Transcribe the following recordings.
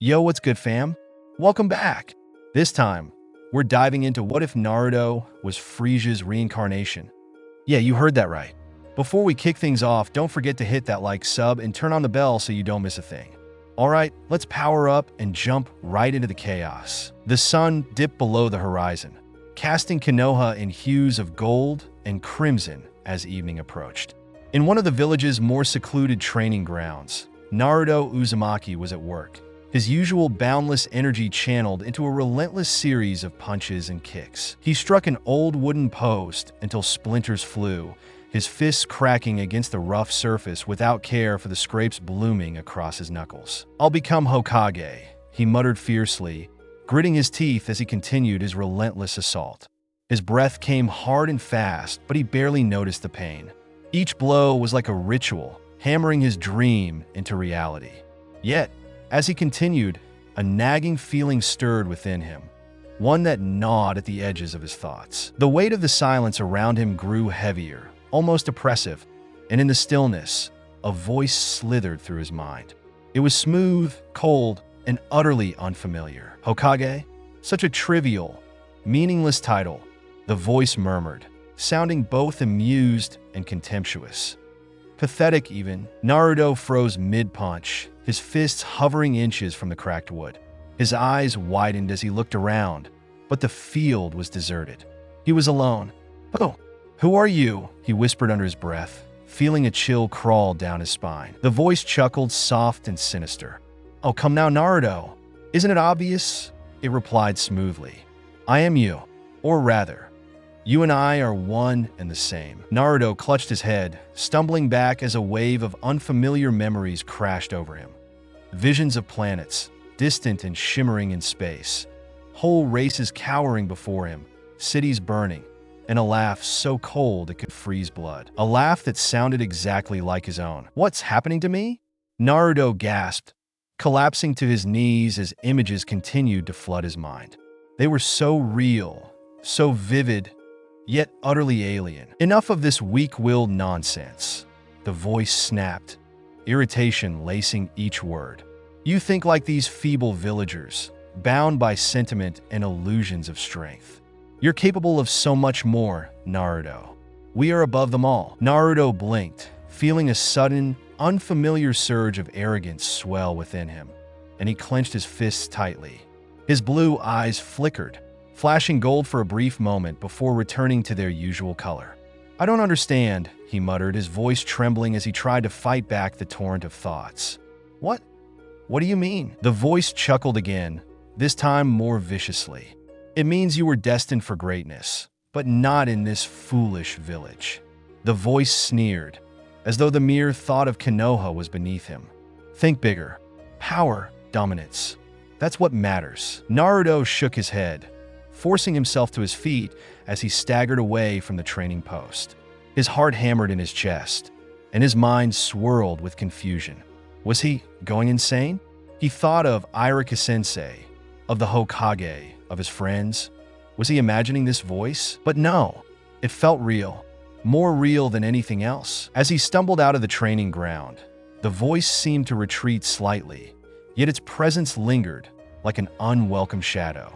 Yo, what's good, fam? Welcome back. This time, we're diving into what if Naruto was Frieza's reincarnation. Yeah, you heard that right. Before we kick things off, don't forget to hit that like, sub, and turn on the bell so you don't miss a thing. Alright, let's power up and jump right into the chaos. The sun dipped below the horizon, casting Konoha in hues of gold and crimson as evening approached. In one of the village's more secluded training grounds, Naruto Uzumaki was at work, his usual boundless energy channeled into a relentless series of punches and kicks. He struck an old wooden post until splinters flew, his fists cracking against the rough surface without care for the scrapes blooming across his knuckles. "I'll become Hokage," he muttered fiercely, gritting his teeth as he continued his relentless assault. His breath came hard and fast, but he barely noticed the pain. Each blow was like a ritual, hammering his dream into reality. Yet, as he continued, a nagging feeling stirred within him, one that gnawed at the edges of his thoughts. The weight of the silence around him grew heavier, almost oppressive, and in the stillness, a voice slithered through his mind. It was smooth, cold, and utterly unfamiliar. "Hokage?" Such a trivial, meaningless title, the voice murmured, sounding both amused and contemptuous. Pathetic even, Naruto froze mid-punch, his fists hovering inches from the cracked wood. His eyes widened as he looked around, but the field was deserted. He was alone. "Oh, who are you?" he whispered under his breath, feeling a chill crawl down his spine. The voice chuckled, soft and sinister. "Oh, come now, Naruto. Isn't it obvious?" It replied smoothly. "I am you. Or rather, you and I are one and the same." Naruto clutched his head, stumbling back as a wave of unfamiliar memories crashed over him. Visions of planets, distant and shimmering in space, whole races cowering before him, cities burning, and a laugh so cold it could freeze blood. A laugh that sounded exactly like his own. "What's happening to me?" Naruto gasped, collapsing to his knees as images continued to flood his mind. They were so real, so vivid, yet utterly alien. "Enough of this weak-willed nonsense," the voice snapped, irritation lacing each word. "You think like these feeble villagers, bound by sentiment and illusions of strength. You're capable of so much more, Naruto. We are above them all." Naruto blinked, feeling a sudden, unfamiliar surge of arrogance swell within him, and he clenched his fists tightly. His blue eyes flickered, flashing gold for a brief moment before returning to their usual color. "I don't understand," he muttered, his voice trembling as he tried to fight back the torrent of thoughts. What do you mean?" The voice chuckled again, this time more viciously. "It means you were destined for greatness, but not in this foolish village." The voice sneered, as though the mere thought of Konoha was beneath him. "Think bigger. Power, dominance. That's what matters." Naruto shook his head, forcing himself to his feet as he staggered away from the training post. His heart hammered in his chest, and his mind swirled with confusion. Was he going insane? He thought of Irika-sensei, of the Hokage, of his friends. Was he imagining this voice? But no, it felt real, more real than anything else. As he stumbled out of the training ground, the voice seemed to retreat slightly, yet its presence lingered like an unwelcome shadow.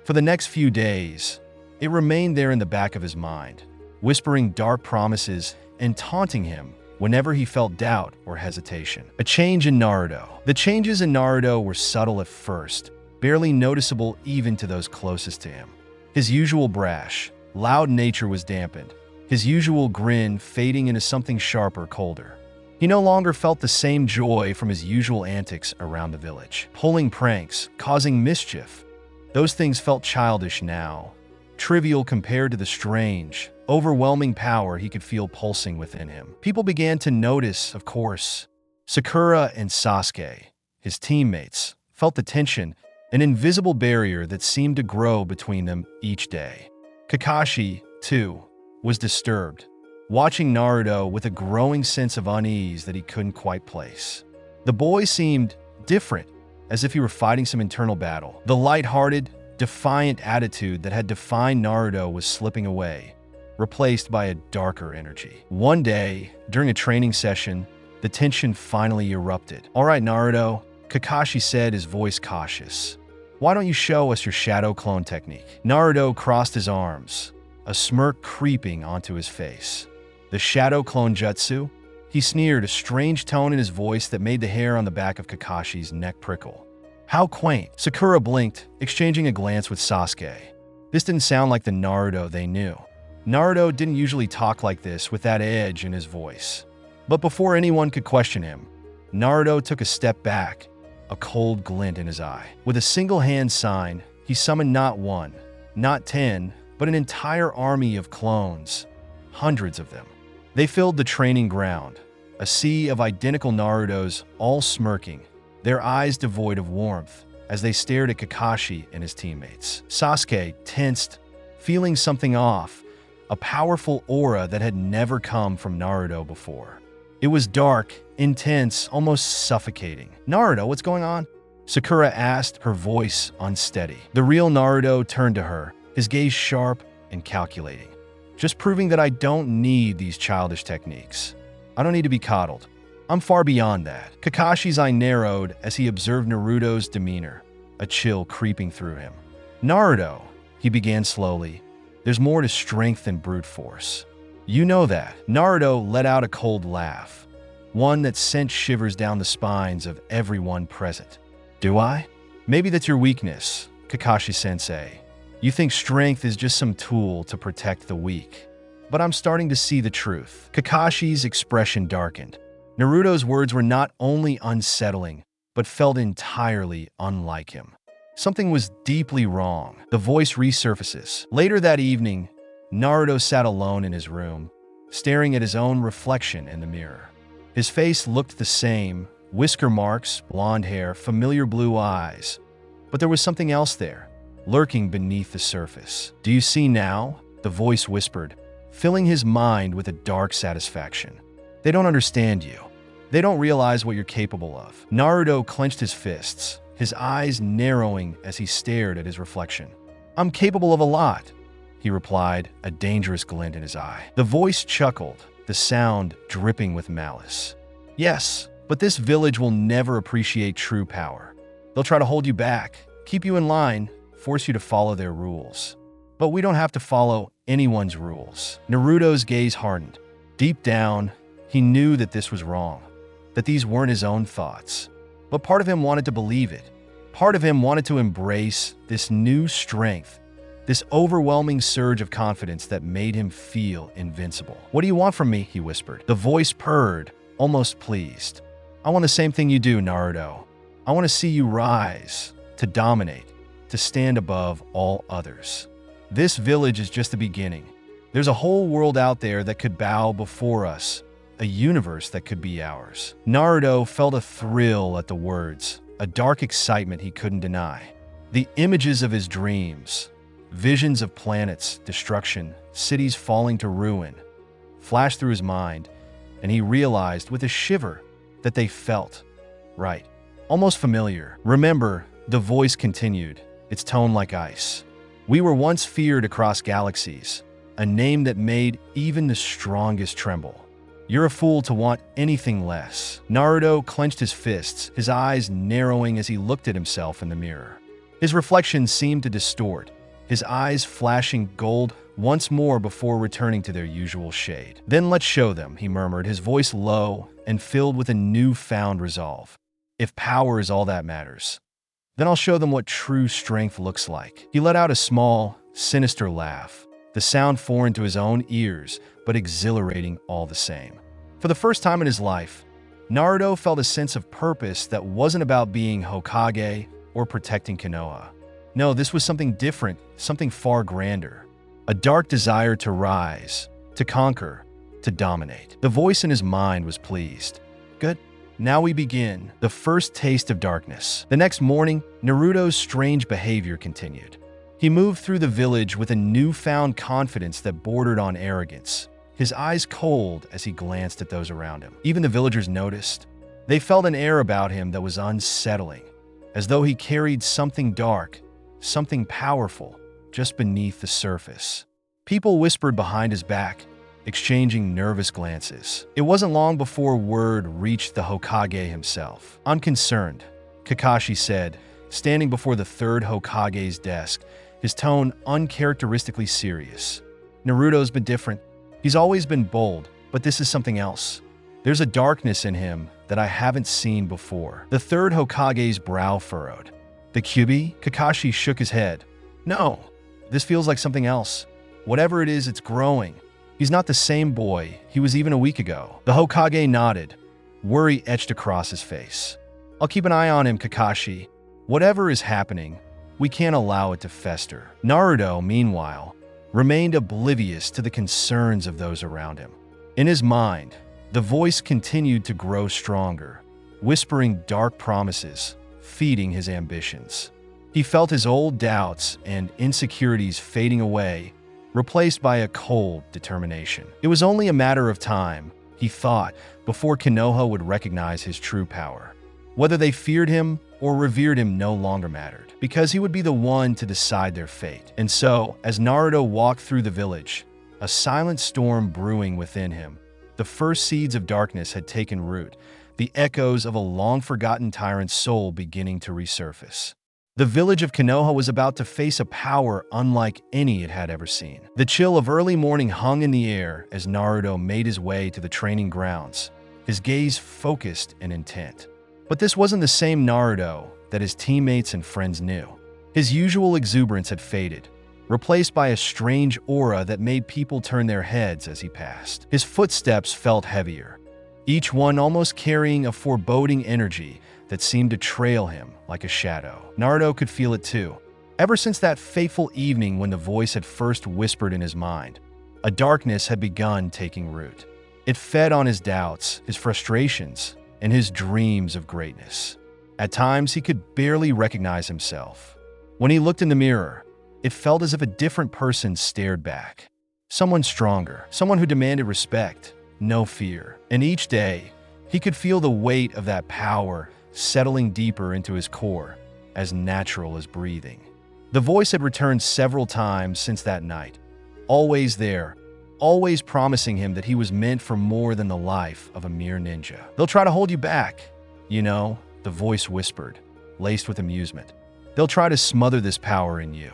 For the next few days, it remained there in the back of his mind, whispering dark promises and taunting him whenever he felt doubt or hesitation. A change in Naruto. The changes in Naruto were subtle at first, barely noticeable even to those closest to him. His usual brash, loud nature was dampened, his usual grin fading into something sharper, colder. He no longer felt the same joy from his usual antics around the village, pulling pranks, causing mischief. Those things felt childish now, trivial compared to the strange, overwhelming power he could feel pulsing within him. People began to notice, of course. Sakura and Sasuke, his teammates, felt the tension, an invisible barrier that seemed to grow between them each day. Kakashi, too, was disturbed, watching Naruto with a growing sense of unease that he couldn't quite place. The boy seemed different, as if he were fighting some internal battle. The light-hearted, defiant attitude that had defined Naruto was slipping away, replaced by a darker energy. One day, during a training session, the tension finally erupted. "All right, Naruto, Kakashi said, his voice cautious. Why don't you show us your shadow clone technique? Naruto crossed his arms, a smirk creeping onto his face. The shadow clone jutsu? He sneered, a strange tone in his voice that made the hair on the back of Kakashi's neck prickle. How quaint. Sakura blinked, exchanging a glance with Sasuke. This didn't sound like the Naruto they knew. Naruto didn't usually talk like this with that edge in his voice. But before anyone could question him, Naruto took a step back, a cold glint in his eye. With a single-hand sign, he summoned not one, not 10, but an entire army of clones. Hundreds of them. They filled the training ground, a sea of identical Narutos, all smirking, their eyes devoid of warmth, as they stared at Kakashi and his teammates. Sasuke tensed, feeling something off, a powerful aura that had never come from Naruto before. It was dark, intense, almost suffocating. Naruto, what's going on? Sakura asked, her voice unsteady. The real Naruto turned to her, his gaze sharp and calculating. Just proving that I don't need these childish techniques. I don't need to be coddled. I'm far beyond that. Kakashi's eye narrowed as he observed Naruto's demeanor, a chill creeping through him. Naruto, he began slowly, there's more to strength than brute force. You know that. Naruto let out a cold laugh, one that sent shivers down the spines of everyone present. Do I? Maybe that's your weakness, Kakashi-sensei. You think strength is just some tool to protect the weak. But I'm starting to see the truth. Kakashi's expression darkened. Naruto's words were not only unsettling, but felt entirely unlike him. Something was deeply wrong. The voice resurfaces. Later that evening, Naruto sat alone in his room, staring at his own reflection in the mirror. His face looked the same, whisker marks, blonde hair, familiar blue eyes. But there was something else there, lurking beneath the surface. Do you see now? The voice whispered, filling his mind with a dark satisfaction. They don't understand you. They don't realize what you're capable of. Naruto clenched his fists, his eyes narrowing as he stared at his reflection. I'm capable of a lot, he replied, a dangerous glint in his eye. The voice chuckled, the sound dripping with malice. Yes, but this village will never appreciate true power. They'll try to hold you back, keep you in line, force you to follow their rules. But we don't have to follow anyone's rules. Naruto's gaze hardened. Deep down, he knew that this was wrong, that these weren't his own thoughts. But part of him wanted to believe it. Part of him wanted to embrace this new strength, this overwhelming surge of confidence that made him feel invincible. What do you want from me? He whispered. The voice purred, almost pleased. I want the same thing you do, Naruto. I want to see you rise, to dominate, to stand above all others. This village is just the beginning. There's a whole world out there that could bow before us, a universe that could be ours. Naruto felt a thrill at the words, a dark excitement he couldn't deny. The images of his dreams, visions of planets, destruction, cities falling to ruin, flashed through his mind, and he realized with a shiver that they felt right, almost familiar. Remember, the voice continued, its tone like ice. We were once feared across galaxies, a name that made even the strongest tremble. You're a fool to want anything less. Naruto clenched his fists, his eyes narrowing as he looked at himself in the mirror. His reflection seemed to distort, his eyes flashing gold once more before returning to their usual shade. Then let's show them, he murmured, his voice low and filled with a newfound resolve. If power is all that matters, then I'll show them what true strength looks like. He let out a small, sinister laugh, the sound foreign to his own ears, but exhilarating all the same. For the first time in his life, Naruto felt a sense of purpose that wasn't about being Hokage or protecting Konoha. No, this was something different, something far grander. A dark desire to rise, to conquer, to dominate. The voice in his mind was pleased. Good. Now we begin, the first taste of darkness. The next morning, Naruto's strange behavior continued. He moved through the village with a newfound confidence that bordered on arrogance, his eyes cold as he glanced at those around him. Even the villagers noticed. They felt an air about him that was unsettling, as though he carried something dark, something powerful, just beneath the surface. People whispered behind his back, exchanging nervous glances. It wasn't long before word reached the Hokage himself. I'm concerned, Kakashi said, standing before the third Hokage's desk, his tone uncharacteristically serious. Naruto's been different. He's always been bold, but this is something else. There's a darkness in him that I haven't seen before. The third Hokage's brow furrowed. The Kyuubi? Kakashi shook his head. No, this feels like something else. Whatever it is, it's growing. He's not the same boy he was even a week ago. The Hokage nodded. Worry etched across his face. I'll keep an eye on him, Kakashi. Whatever is happening, we can't allow it to fester. Naruto, meanwhile, remained oblivious to the concerns of those around him. In his mind, the voice continued to grow stronger, whispering dark promises, feeding his ambitions. He felt his old doubts and insecurities fading away, replaced by a cold determination. It was only a matter of time, he thought, before Konoha would recognize his true power. Whether they feared him or revered him no longer mattered, because he would be the one to decide their fate. And so, as Naruto walked through the village, a silent storm brewing within him, the first seeds of darkness had taken root, the echoes of a long-forgotten tyrant's soul beginning to resurface. The village of Konoha was about to face a power unlike any it had ever seen. The chill of early morning hung in the air as Naruto made his way to the training grounds, his gaze focused and intent. But this wasn't the same Naruto that his teammates and friends knew. His usual exuberance had faded, replaced by a strange aura that made people turn their heads as he passed. His footsteps felt heavier, each one almost carrying a foreboding energy that seemed to trail him like a shadow. Naruto could feel it too. Ever since that fateful evening when the voice had first whispered in his mind, a darkness had begun taking root. It fed on his doubts, his frustrations, and his dreams of greatness. At times, he could barely recognize himself. When he looked in the mirror, it felt as if a different person stared back. Someone stronger, someone who demanded respect, no fear. And each day, he could feel the weight of that power settling deeper into his core, as natural as breathing. The voice had returned several times since that night, always there, always promising him that he was meant for more than the life of a mere ninja. They'll try to hold you back, you know, the voice whispered, laced with amusement. They'll try to smother this power in you.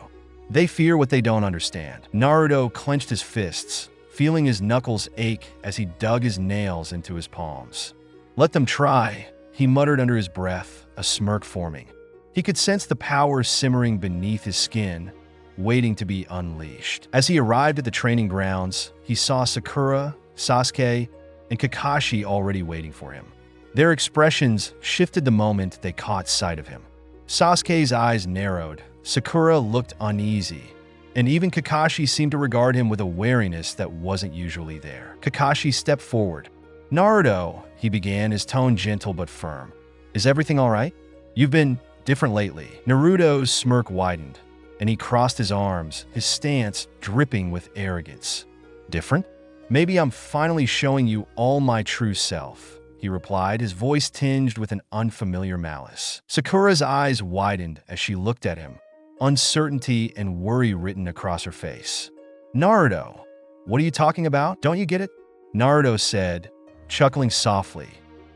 They fear what they don't understand. Naruto clenched his fists, feeling his knuckles ache as he dug his nails into his palms. Let them try, he muttered under his breath, a smirk forming. He could sense the power simmering beneath his skin, waiting to be unleashed. As he arrived at the training grounds, he saw Sakura, Sasuke, and Kakashi already waiting for him. Their expressions shifted the moment they caught sight of him. Sasuke's eyes narrowed, Sakura looked uneasy, and even Kakashi seemed to regard him with a wariness that wasn't usually there. Kakashi stepped forward. Naruto, he began, his tone gentle but firm. Is everything all right? You've been different lately. Naruto's smirk widened, and he crossed his arms, his stance dripping with arrogance. Different? Maybe I'm finally showing you all my true self, he replied, his voice tinged with an unfamiliar malice. Sakura's eyes widened as she looked at him, uncertainty and worry written across her face. Naruto, what are you talking about? Don't you get it? Naruto said, chuckling softly.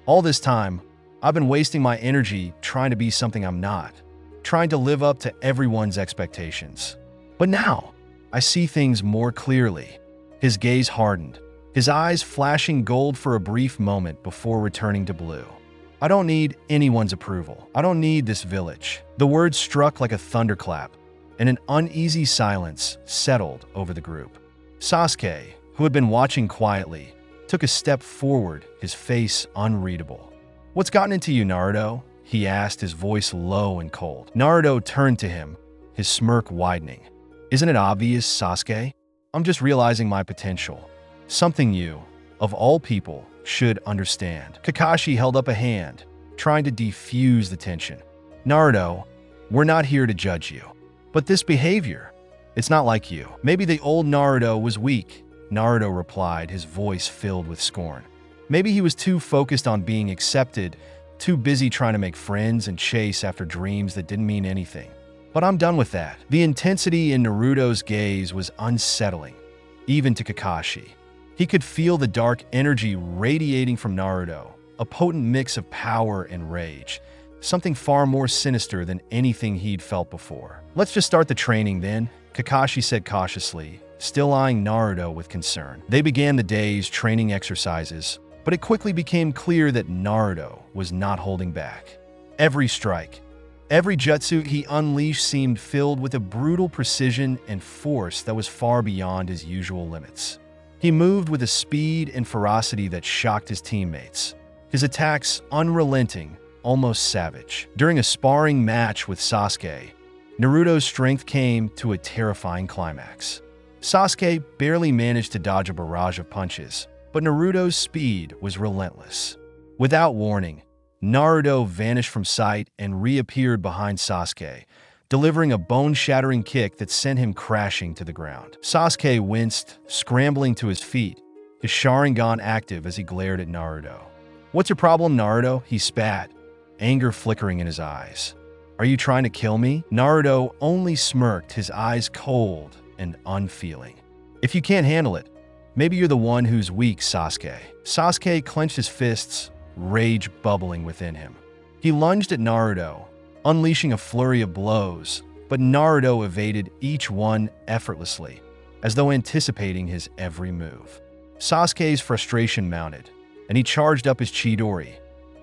All this time, I've been wasting my energy trying to be something I'm not, trying to live up to everyone's expectations. But now, I see things more clearly. His gaze hardened, his eyes flashing gold for a brief moment before returning to blue. I don't need anyone's approval. I don't need this village. The words struck like a thunderclap, and an uneasy silence settled over the group. Sasuke, who had been watching quietly, took a step forward, his face unreadable. What's gotten into you, Naruto? He asked, his voice low and cold. Naruto turned to him, his smirk widening. Isn't it obvious, Sasuke? I'm just realizing my potential. Something you, of all people, should understand. Kakashi held up a hand, trying to defuse the tension. Naruto, we're not here to judge you. But this behavior, it's not like you. Maybe the old Naruto was weak, Naruto replied, his voice filled with scorn. Maybe he was too focused on being accepted, too busy trying to make friends and chase after dreams that didn't mean anything. But I'm done with that. The intensity in Naruto's gaze was unsettling, even to Kakashi. He could feel the dark energy radiating from Naruto, a potent mix of power and rage, something far more sinister than anything he'd felt before. "Let's just start the training then," Kakashi said cautiously, still eyeing Naruto with concern. They began the day's training exercises, but it quickly became clear that Naruto was not holding back. Every strike, every jutsu he unleashed seemed filled with a brutal precision and force that was far beyond his usual limits. He moved with a speed and ferocity that shocked his teammates, his attacks unrelenting, almost savage. During a sparring match with Sasuke, Naruto's strength came to a terrifying climax. Sasuke barely managed to dodge a barrage of punches, but Naruto's speed was relentless. Without warning, Naruto vanished from sight and reappeared behind Sasuke, delivering a bone-shattering kick that sent him crashing to the ground. Sasuke winced, scrambling to his feet, his Sharingan active as he glared at Naruto. "What's your problem, Naruto?" he spat, anger flickering in his eyes. "Are you trying to kill me?" Naruto only smirked, his eyes cold and unfeeling. "If you can't handle it, maybe you're the one who's weak, Sasuke." Sasuke clenched his fists, rage bubbling within him. He lunged at Naruto, unleashing a flurry of blows, but Naruto evaded each one effortlessly, as though anticipating his every move. Sasuke's frustration mounted, and he charged up his Chidori,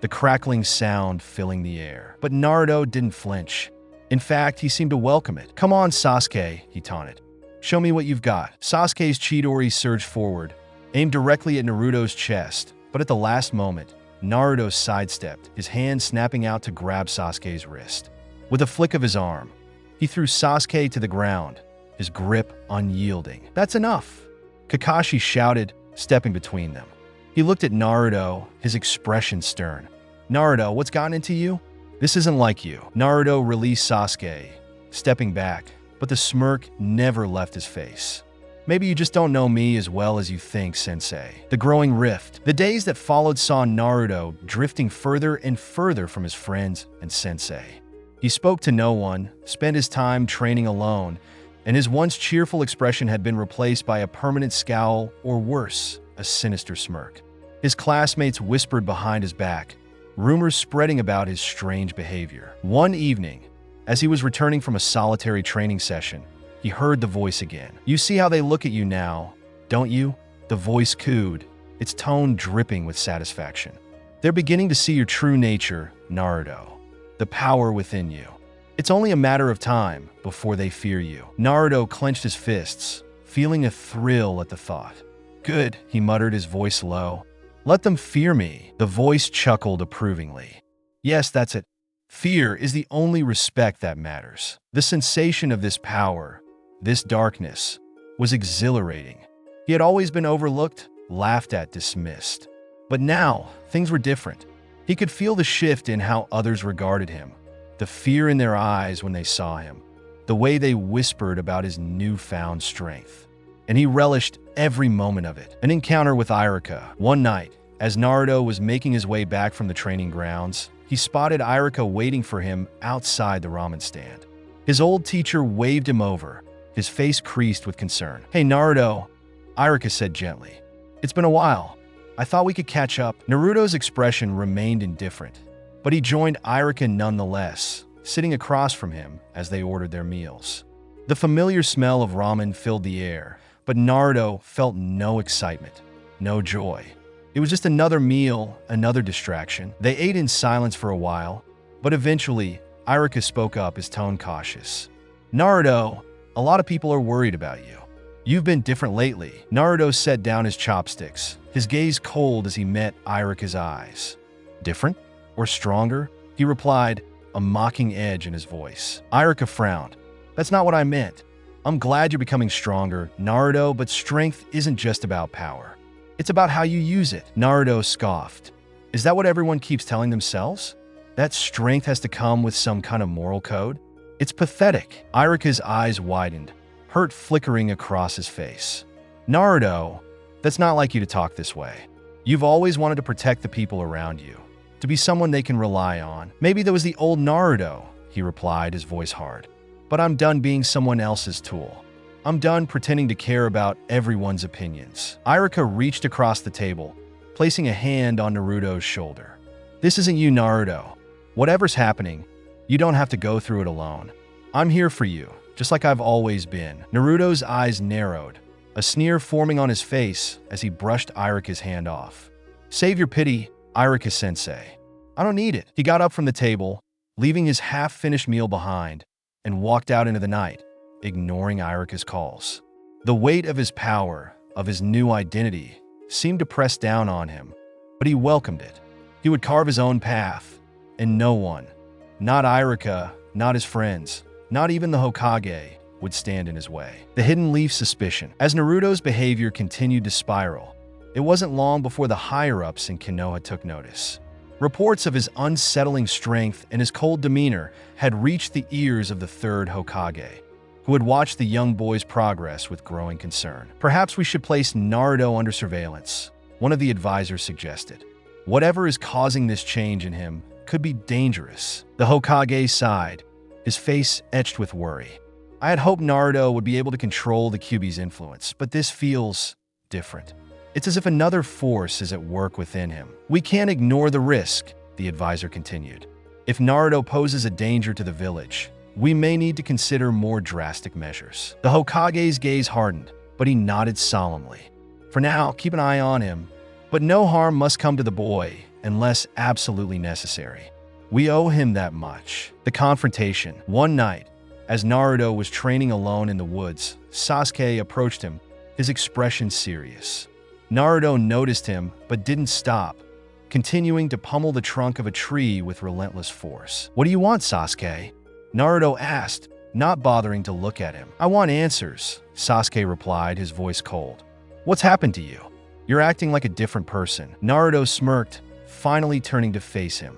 the crackling sound filling the air. But Naruto didn't flinch. In fact, he seemed to welcome it. "Come on, Sasuke," he taunted. "Show me what you've got." Sasuke's Chidori surged forward, aimed directly at Naruto's chest, but at the last moment, Naruto sidestepped, his hand snapping out to grab Sasuke's wrist. With a flick of his arm, he threw Sasuke to the ground, his grip unyielding. "That's enough," Kakashi shouted, stepping between them. He looked at Naruto, his expression stern. "Naruto, what's gotten into you? This isn't like you." Naruto released Sasuke, stepping back, but the smirk never left his face. "Maybe you just don't know me as well as you think, Sensei." The growing rift. The days that followed saw Naruto drifting further and further from his friends and Sensei. He spoke to no one, spent his time training alone, and his once cheerful expression had been replaced by a permanent scowl, or worse, a sinister smirk. His classmates whispered behind his back, rumors spreading about his strange behavior. One evening, as he was returning from a solitary training session, he heard the voice again. "You see how they look at you now, don't you?" The voice cooed, its tone dripping with satisfaction. "They're beginning to see your true nature, Naruto. The power within you. It's only a matter of time before they fear you." Naruto clenched his fists, feeling a thrill at the thought. "Good," he muttered, his voice low. "Let them fear me." The voice chuckled approvingly. "Yes, that's it. Fear is the only respect that matters." The sensation of this power, this darkness, was exhilarating. He had always been overlooked, laughed at, dismissed. But now, things were different. He could feel the shift in how others regarded him, the fear in their eyes when they saw him, the way they whispered about his newfound strength. And he relished every moment of it. An encounter with Iruka. One night, as Naruto was making his way back from the training grounds, he spotted Iruka waiting for him outside the ramen stand. His old teacher waved him over, his face creased with concern. "Hey, Naruto," Iruka said gently. "It's been a while. I thought we could catch up." Naruto's expression remained indifferent, but he joined Iruka nonetheless, sitting across from him as they ordered their meals. The familiar smell of ramen filled the air, but Naruto felt no excitement, no joy. It was just another meal, another distraction. They ate in silence for a while, but eventually, Iruka spoke up, his tone cautious. "Naruto, a lot of people are worried about you. You've been different lately." Naruto set down his chopsticks, his gaze cold as he met Iruka's eyes. "Different? Or stronger?" he replied, a mocking edge in his voice. Iruka frowned. "That's not what I meant. I'm glad you're becoming stronger, Naruto, but strength isn't just about power. It's about how you use it." Naruto scoffed. "Is that what everyone keeps telling themselves? That strength has to come with some kind of moral code? It's pathetic." Iruka's eyes widened, hurt flickering across his face. "Naruto, that's not like you to talk this way. You've always wanted to protect the people around you, to be someone they can rely on." "Maybe that was the old Naruto," he replied, his voice hard. "But I'm done being someone else's tool. I'm done pretending to care about everyone's opinions." Iruka reached across the table, placing a hand on Naruto's shoulder. "This isn't you, Naruto. Whatever's happening, you don't have to go through it alone. I'm here for you, just like I've always been." Naruto's eyes narrowed, a sneer forming on his face as he brushed Iruka's hand off. "Save your pity, Iruka-sensei. I don't need it." He got up from the table, leaving his half-finished meal behind, and walked out into the night, ignoring Iruka's calls. The weight of his power, of his new identity, seemed to press down on him, but he welcomed it. He would carve his own path, and no one, not Iruka, not his friends, not even the Hokage, would stand in his way. The hidden leaf suspicion. As Naruto's behavior continued to spiral, it wasn't long before the higher-ups in Konoha took notice. Reports of his unsettling strength and his cold demeanor had reached the ears of the third Hokage, who had watched the young boy's progress with growing concern. "Perhaps we should place Naruto under surveillance," one of the advisors suggested. "Whatever is causing this change in him could be dangerous." The Hokage sighed, his face etched with worry. "I had hoped Naruto would be able to control the Kyuubi's influence, but this feels different. It's as if another force is at work within him. We can't ignore the risk," the advisor continued. "If Naruto poses a danger to the village, we may need to consider more drastic measures." The Hokage's gaze hardened, but he nodded solemnly. "For now, keep an eye on him, but no harm must come to the boy unless absolutely necessary. We owe him that much." The confrontation. One night, as Naruto was training alone in the woods, Sasuke approached him, his expression serious. Naruto noticed him but didn't stop, continuing to pummel the trunk of a tree with relentless force. "What do you want, Sasuke?" Naruto asked, not bothering to look at him. "I want answers," Sasuke replied, his voice cold. "What's happened to you? You're acting like a different person." Naruto smirked, finally turning to face him.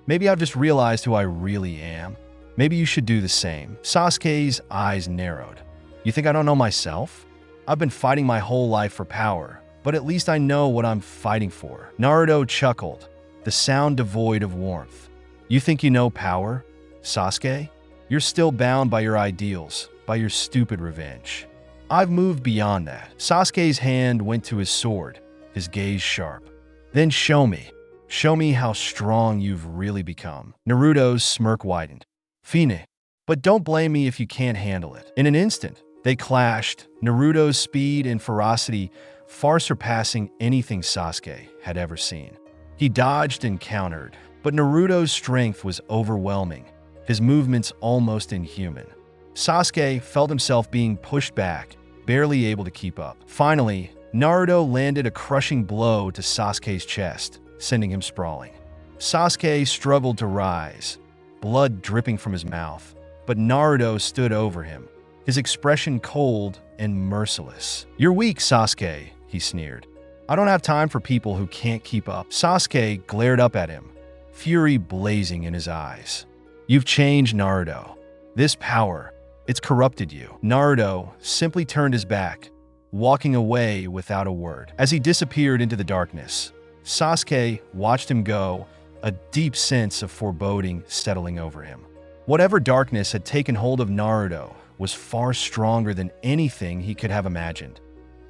"Maybe I've just realized who I really am. Maybe you should do the same." Sasuke's eyes narrowed. "You think I don't know myself? I've been fighting my whole life for power, but at least I know what I'm fighting for." Naruto chuckled, the sound devoid of warmth. "You think you know power, Sasuke? You're still bound by your ideals, by your stupid revenge. I've moved beyond that." Sasuke's hand went to his sword, his gaze sharp. "Then show me. Show me how strong you've really become." Naruto's smirk widened. "Fine, but don't blame me if you can't handle it." In an instant, they clashed, Naruto's speed and ferocity far surpassing anything Sasuke had ever seen. He dodged and countered, but Naruto's strength was overwhelming, his movements almost inhuman. Sasuke felt himself being pushed back, barely able to keep up. Finally, Naruto landed a crushing blow to Sasuke's chest, sending him sprawling. Sasuke struggled to rise, blood dripping from his mouth, but Naruto stood over him, his expression cold and merciless. "You're weak, Sasuke," he sneered. "I don't have time for people who can't keep up." Sasuke glared up at him, fury blazing in his eyes. "You've changed, Naruto. This power, it's corrupted you." Naruto simply turned his back, walking away without a word. As he disappeared into the darkness, Sasuke watched him go, a deep sense of foreboding settling over him. Whatever darkness had taken hold of Naruto was far stronger than anything he could have imagined,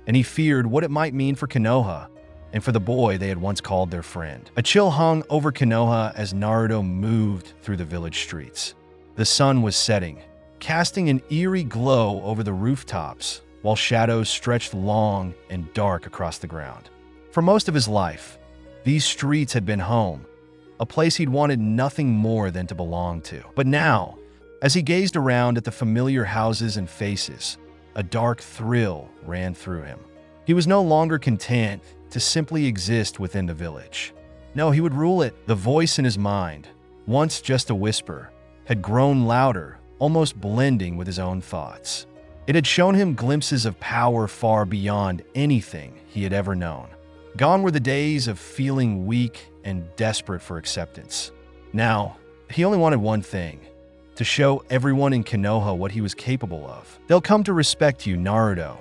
and he feared what it might mean for Konoha and for the boy they had once called their friend. A chill hung over Konoha as Naruto moved through the village streets. The sun was setting, casting an eerie glow over the rooftops, while shadows stretched long and dark across the ground. For most of his life, these streets had been home, a place he'd wanted nothing more than to belong to. But now, as he gazed around at the familiar houses and faces, a dark thrill ran through him. He was no longer content to simply exist within the village. No, he would rule it. The voice in his mind, once just a whisper, had grown louder, almost blending with his own thoughts. It had shown him glimpses of power far beyond anything he had ever known. Gone were the days of feeling weak and desperate for acceptance. Now, he only wanted one thing: to show everyone in Konoha what he was capable of. "They'll come to respect you, Naruto,"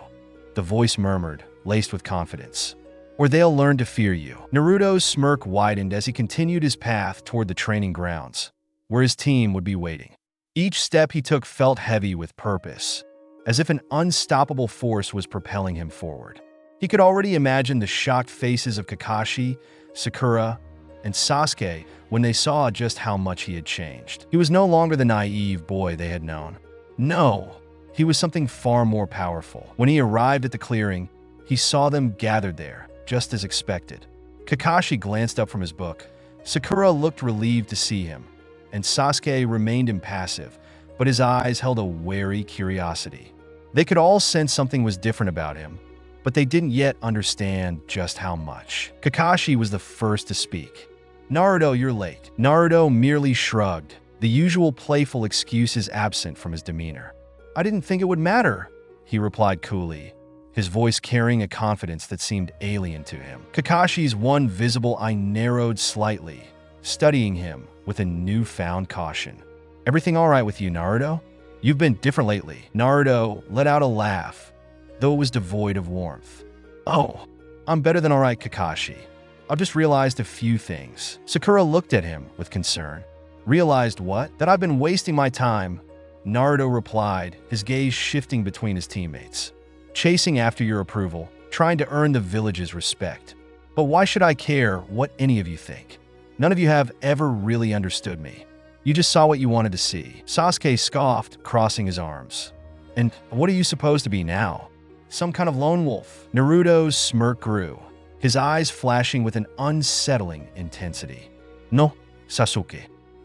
the voice murmured, laced with confidence. "Or they'll learn to fear you." Naruto's smirk widened as he continued his path toward the training grounds, where his team would be waiting. Each step he took felt heavy with purpose, as if an unstoppable force was propelling him forward. He could already imagine the shocked faces of Kakashi, Sakura, and Sasuke when they saw just how much he had changed. He was no longer the naive boy they had known. No, he was something far more powerful. When he arrived at the clearing, he saw them gathered there, just as expected. Kakashi glanced up from his book. Sakura looked relieved to see him, and Sasuke remained impassive, but his eyes held a wary curiosity. They could all sense something was different about him, but they didn't yet understand just how much. Kakashi was the first to speak. "Naruto, you're late." Naruto merely shrugged, the usual playful excuses absent from his demeanor. "I didn't think it would matter," he replied coolly, his voice carrying a confidence that seemed alien to him. Kakashi's one visible eye narrowed slightly, studying him with a newfound caution. "Everything all right with you, Naruto? You've been different lately." Naruto let out a laugh, though it was devoid of warmth. "Oh, I'm better than all right, Kakashi. I've just realized a few things." Sakura looked at him with concern. "Realized what?" "That I've been wasting my time," Naruto replied, his gaze shifting between his teammates. "Chasing after your approval, trying to earn the village's respect. But why should I care what any of you think? None of you have ever really understood me. You just saw what you wanted to see." Sasuke scoffed, crossing his arms. "And what are you supposed to be now? Some kind of lone wolf?" Naruto's smirk grew, his eyes flashing with an unsettling intensity. "No, Sasuke.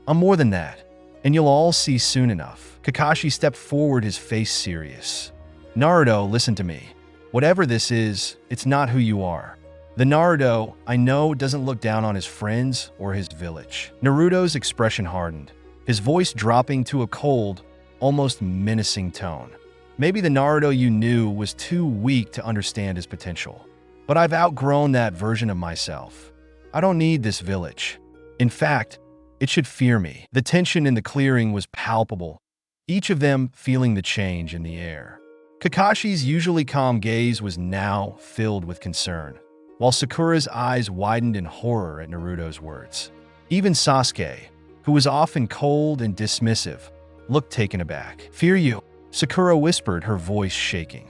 I'm more than that, and you'll all see soon enough." Kakashi stepped forward, his face serious. "Naruto, listen to me. Whatever this is, it's not who you are. The Naruto I know doesn't look down on his friends or his village." Naruto's expression hardened, his voice dropping to a cold, almost menacing tone. "Maybe the Naruto you knew was too weak to understand his potential. But I've outgrown that version of myself. I don't need this village. In fact, it should fear me." The tension in the clearing was palpable, each of them feeling the change in the air. Kakashi's usually calm gaze was now filled with concern, while Sakura's eyes widened in horror at Naruto's words. Even Sasuke, who was often cold and dismissive, looked taken aback. "Fear you?" Sakura whispered, her voice shaking.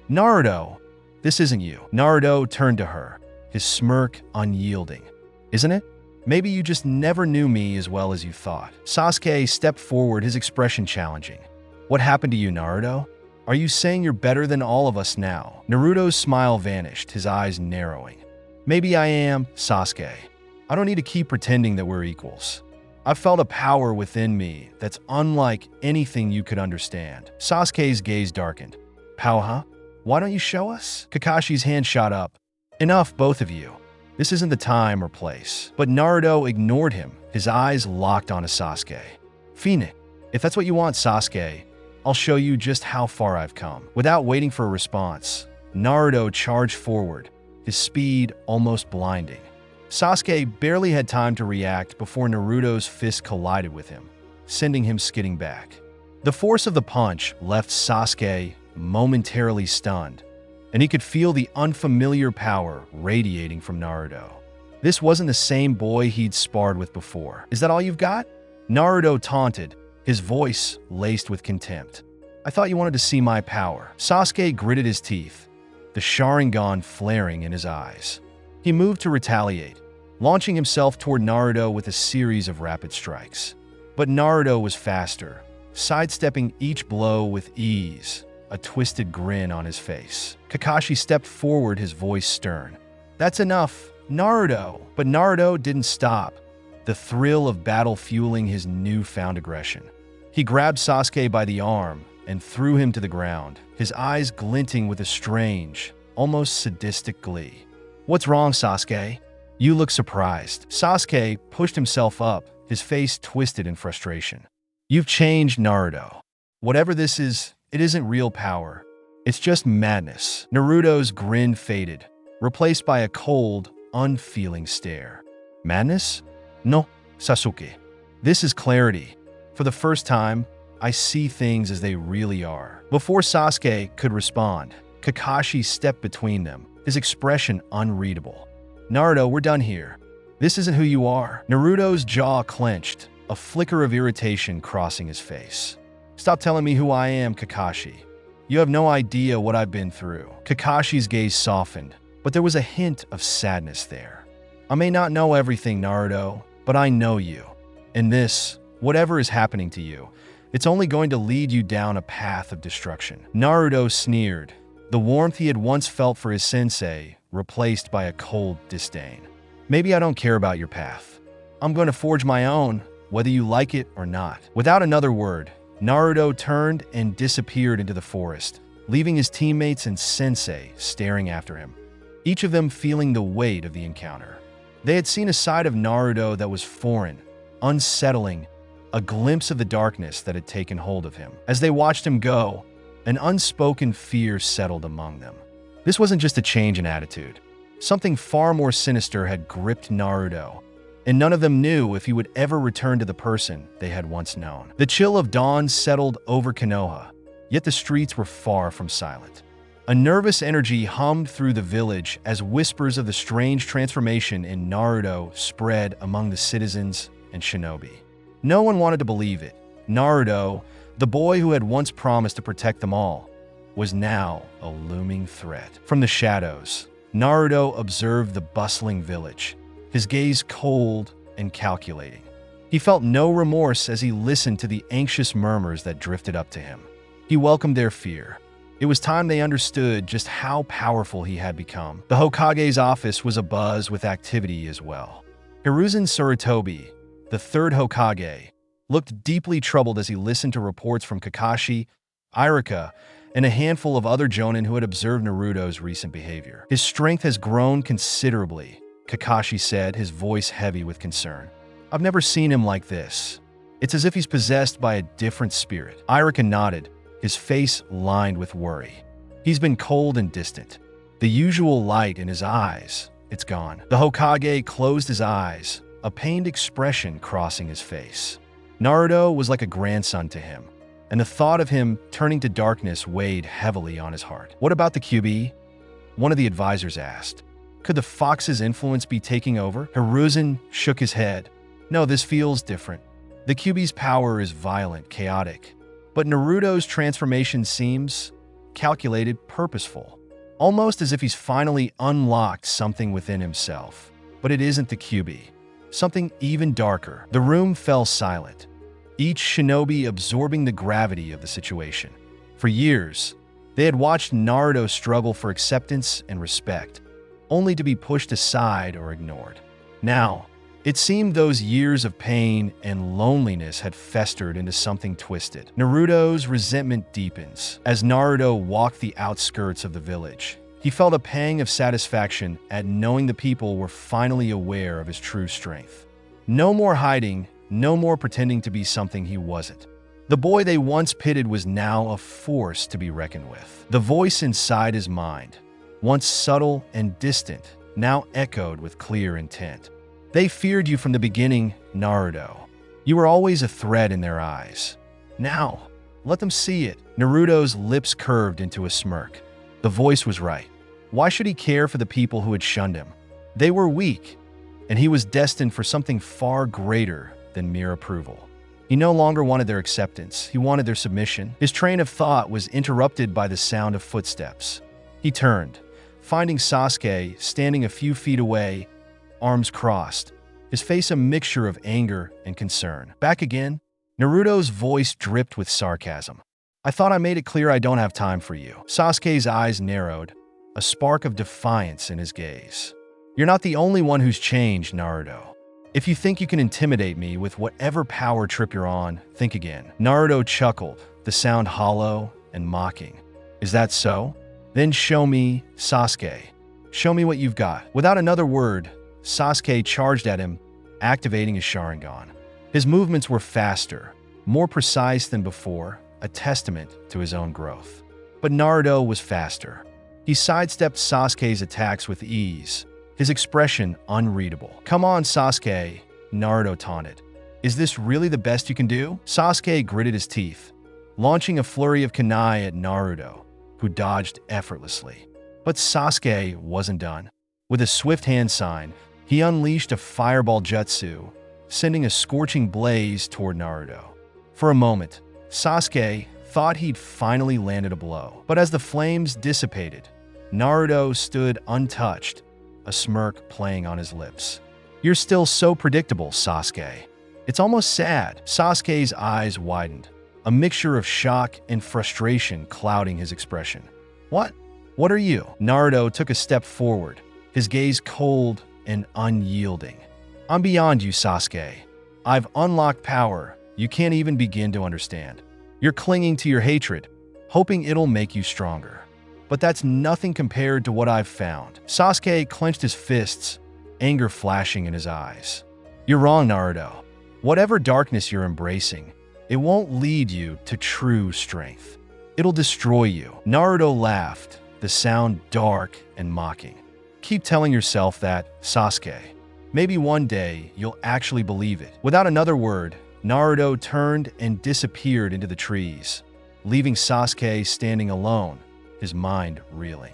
"Naruto, this isn't you." Naruto turned to her, his smirk unyielding. "Isn't it? Maybe you just never knew me as well as you thought." Sasuke stepped forward, his expression challenging. "What happened to you, Naruto? Are you saying you're better than all of us now?" Naruto's smile vanished, his eyes narrowing. "Maybe I am, Sasuke. I don't need to keep pretending that we're equals. I've felt a power within me that's unlike anything you could understand." Sasuke's gaze darkened. "Power, huh? Why don't you show us?" Kakashi's hand shot up. "Enough, both of you. This isn't the time or place." But Naruto ignored him, his eyes locked onto Sasuke. "Fine, if that's what you want, Sasuke, I'll show you just how far I've come." Without waiting for a response, Naruto charged forward, his speed almost blinding. Sasuke barely had time to react before Naruto's fist collided with him, sending him skidding back. The force of the punch left Sasuke momentarily stunned, and he could feel the unfamiliar power radiating from Naruto. This wasn't the same boy he'd sparred with before. "Is that all you've got?" Naruto taunted, his voice laced with contempt. "I thought you wanted to see my power." Sasuke gritted his teeth, the Sharingan flaring in his eyes. He moved to retaliate, launching himself toward Naruto with a series of rapid strikes. But Naruto was faster, sidestepping each blow with ease, a twisted grin on his face. Kakashi stepped forward, his voice stern. "That's enough, Naruto." But Naruto didn't stop, the thrill of battle fueling his newfound aggression. He grabbed Sasuke by the arm and threw him to the ground, his eyes glinting with a strange, almost sadistic glee. "What's wrong, Sasuke? You look surprised." Sasuke pushed himself up, his face twisted in frustration. "You've changed, Naruto. Whatever this is, it isn't real power. It's just madness." Naruto's grin faded, replaced by a cold, unfeeling stare. "Madness? No, Sasuke. This is clarity. For the first time, I see things as they really are." Before Sasuke could respond, Kakashi stepped between them, his expression unreadable. "Naruto, we're done here. This isn't who you are." Naruto's jaw clenched, a flicker of irritation crossing his face. "Stop telling me who I am, Kakashi. You have no idea what I've been through." Kakashi's gaze softened, but there was a hint of sadness there. "I may not know everything, Naruto, but I know you. And this, whatever is happening to you, it's only going to lead you down a path of destruction." Naruto sneered, the warmth he had once felt for his sensei replaced by a cold disdain. "Maybe I don't care about your path. I'm going to forge my own, whether you like it or not." Without another word, Naruto turned and disappeared into the forest, leaving his teammates and sensei staring after him, each of them feeling the weight of the encounter. They had seen a side of Naruto that was foreign, unsettling, a glimpse of the darkness that had taken hold of him. As they watched him go, an unspoken fear settled among them. This wasn't just a change in attitude. Something far more sinister had gripped Naruto, and none of them knew if he would ever return to the person they had once known. The chill of dawn settled over Konoha, yet the streets were far from silent. A nervous energy hummed through the village as whispers of the strange transformation in Naruto spread among the citizens and shinobi. No one wanted to believe it. Naruto, the boy who had once promised to protect them all, was now a looming threat. From the shadows, Naruto observed the bustling village, his gaze cold and calculating. He felt no remorse as he listened to the anxious murmurs that drifted up to him. He welcomed their fear. It was time they understood just how powerful he had become. The Hokage's office was abuzz with activity as well. Hiruzen Sarutobi, the third Hokage, looked deeply troubled as he listened to reports from Kakashi, Iruka, and a handful of other Jonin who had observed Naruto's recent behavior. "His strength has grown considerably," Kakashi said, his voice heavy with concern. "I've never seen him like this. It's as if he's possessed by a different spirit." Iruka nodded, his face lined with worry. "He's been cold and distant. The usual light in his eyes, it's gone." The Hokage closed his eyes, a pained expression crossing his face. Naruto was like a grandson to him, and the thought of him turning to darkness weighed heavily on his heart. "What about the QB?" one of the advisors asked. "Could the fox's influence be taking over?" Hiruzen shook his head. "No, this feels different. The QB's power is violent, chaotic, but Naruto's transformation seems calculated, purposeful, almost as if he's finally unlocked something within himself. But it isn't the QB. Something even darker." The room fell silent, each shinobi absorbing the gravity of the situation. For years, they had watched Naruto struggle for acceptance and respect, only to be pushed aside or ignored. Now, it seemed those years of pain and loneliness had festered into something twisted. Naruto's resentment deepens. As Naruto walked the outskirts of the village, he felt a pang of satisfaction at knowing the people were finally aware of his true strength. No more hiding, no more pretending to be something he wasn't. The boy they once pitted was now a force to be reckoned with. The voice inside his mind, once subtle and distant, now echoed with clear intent. "They feared you from the beginning, Naruto. You were always a threat in their eyes. Now, let them see it." Naruto's lips curved into a smirk. The voice was right. Why should he care for the people who had shunned him? They were weak, and he was destined for something far greater than mere approval. He no longer wanted their acceptance. He wanted their submission. His train of thought was interrupted by the sound of footsteps. He turned, finding Sasuke standing a few feet away, arms crossed, his face a mixture of anger and concern. "Back again?" Naruto's voice dripped with sarcasm. "I thought I made it clear I don't have time for you." Sasuke's eyes narrowed, a spark of defiance in his gaze. "You're not the only one who's changed, Naruto. If you think you can intimidate me with whatever power trip you're on, think again." Naruto chuckled, the sound hollow and mocking. "Is that so? Then show me, Sasuke. Show me what you've got." Without another word, Sasuke charged at him, activating his Sharingan. His movements were faster, more precise than before, a testament to his own growth. But Naruto was faster. He sidestepped Sasuke's attacks with ease, his expression unreadable. "Come on, Sasuke," Naruto taunted. "Is this really the best you can do?" Sasuke gritted his teeth, launching a flurry of kunai at Naruto, who dodged effortlessly. But Sasuke wasn't done. With a swift hand sign, he unleashed a fireball jutsu, sending a scorching blaze toward Naruto. For a moment, Sasuke thought he'd finally landed a blow. But as the flames dissipated, Naruto stood untouched, a smirk playing on his lips. You're still so predictable, Sasuke. It's almost sad. Sasuke's eyes widened, a mixture of shock and frustration clouding his expression. What? What are you? Naruto took a step forward, his gaze cold and unyielding. I'm beyond you, Sasuke. I've unlocked power you can't even begin to understand. You're clinging to your hatred, hoping it'll make you stronger. But that's nothing compared to what I've found. Sasuke clenched his fists, anger flashing in his eyes. You're wrong, Naruto. Whatever darkness you're embracing, it won't lead you to true strength. It'll destroy you. Naruto laughed, the sound dark and mocking. Keep telling yourself that, Sasuke. Maybe one day you'll actually believe it. Without another word, Naruto turned and disappeared into the trees, leaving Sasuke standing alone, his mind reeling.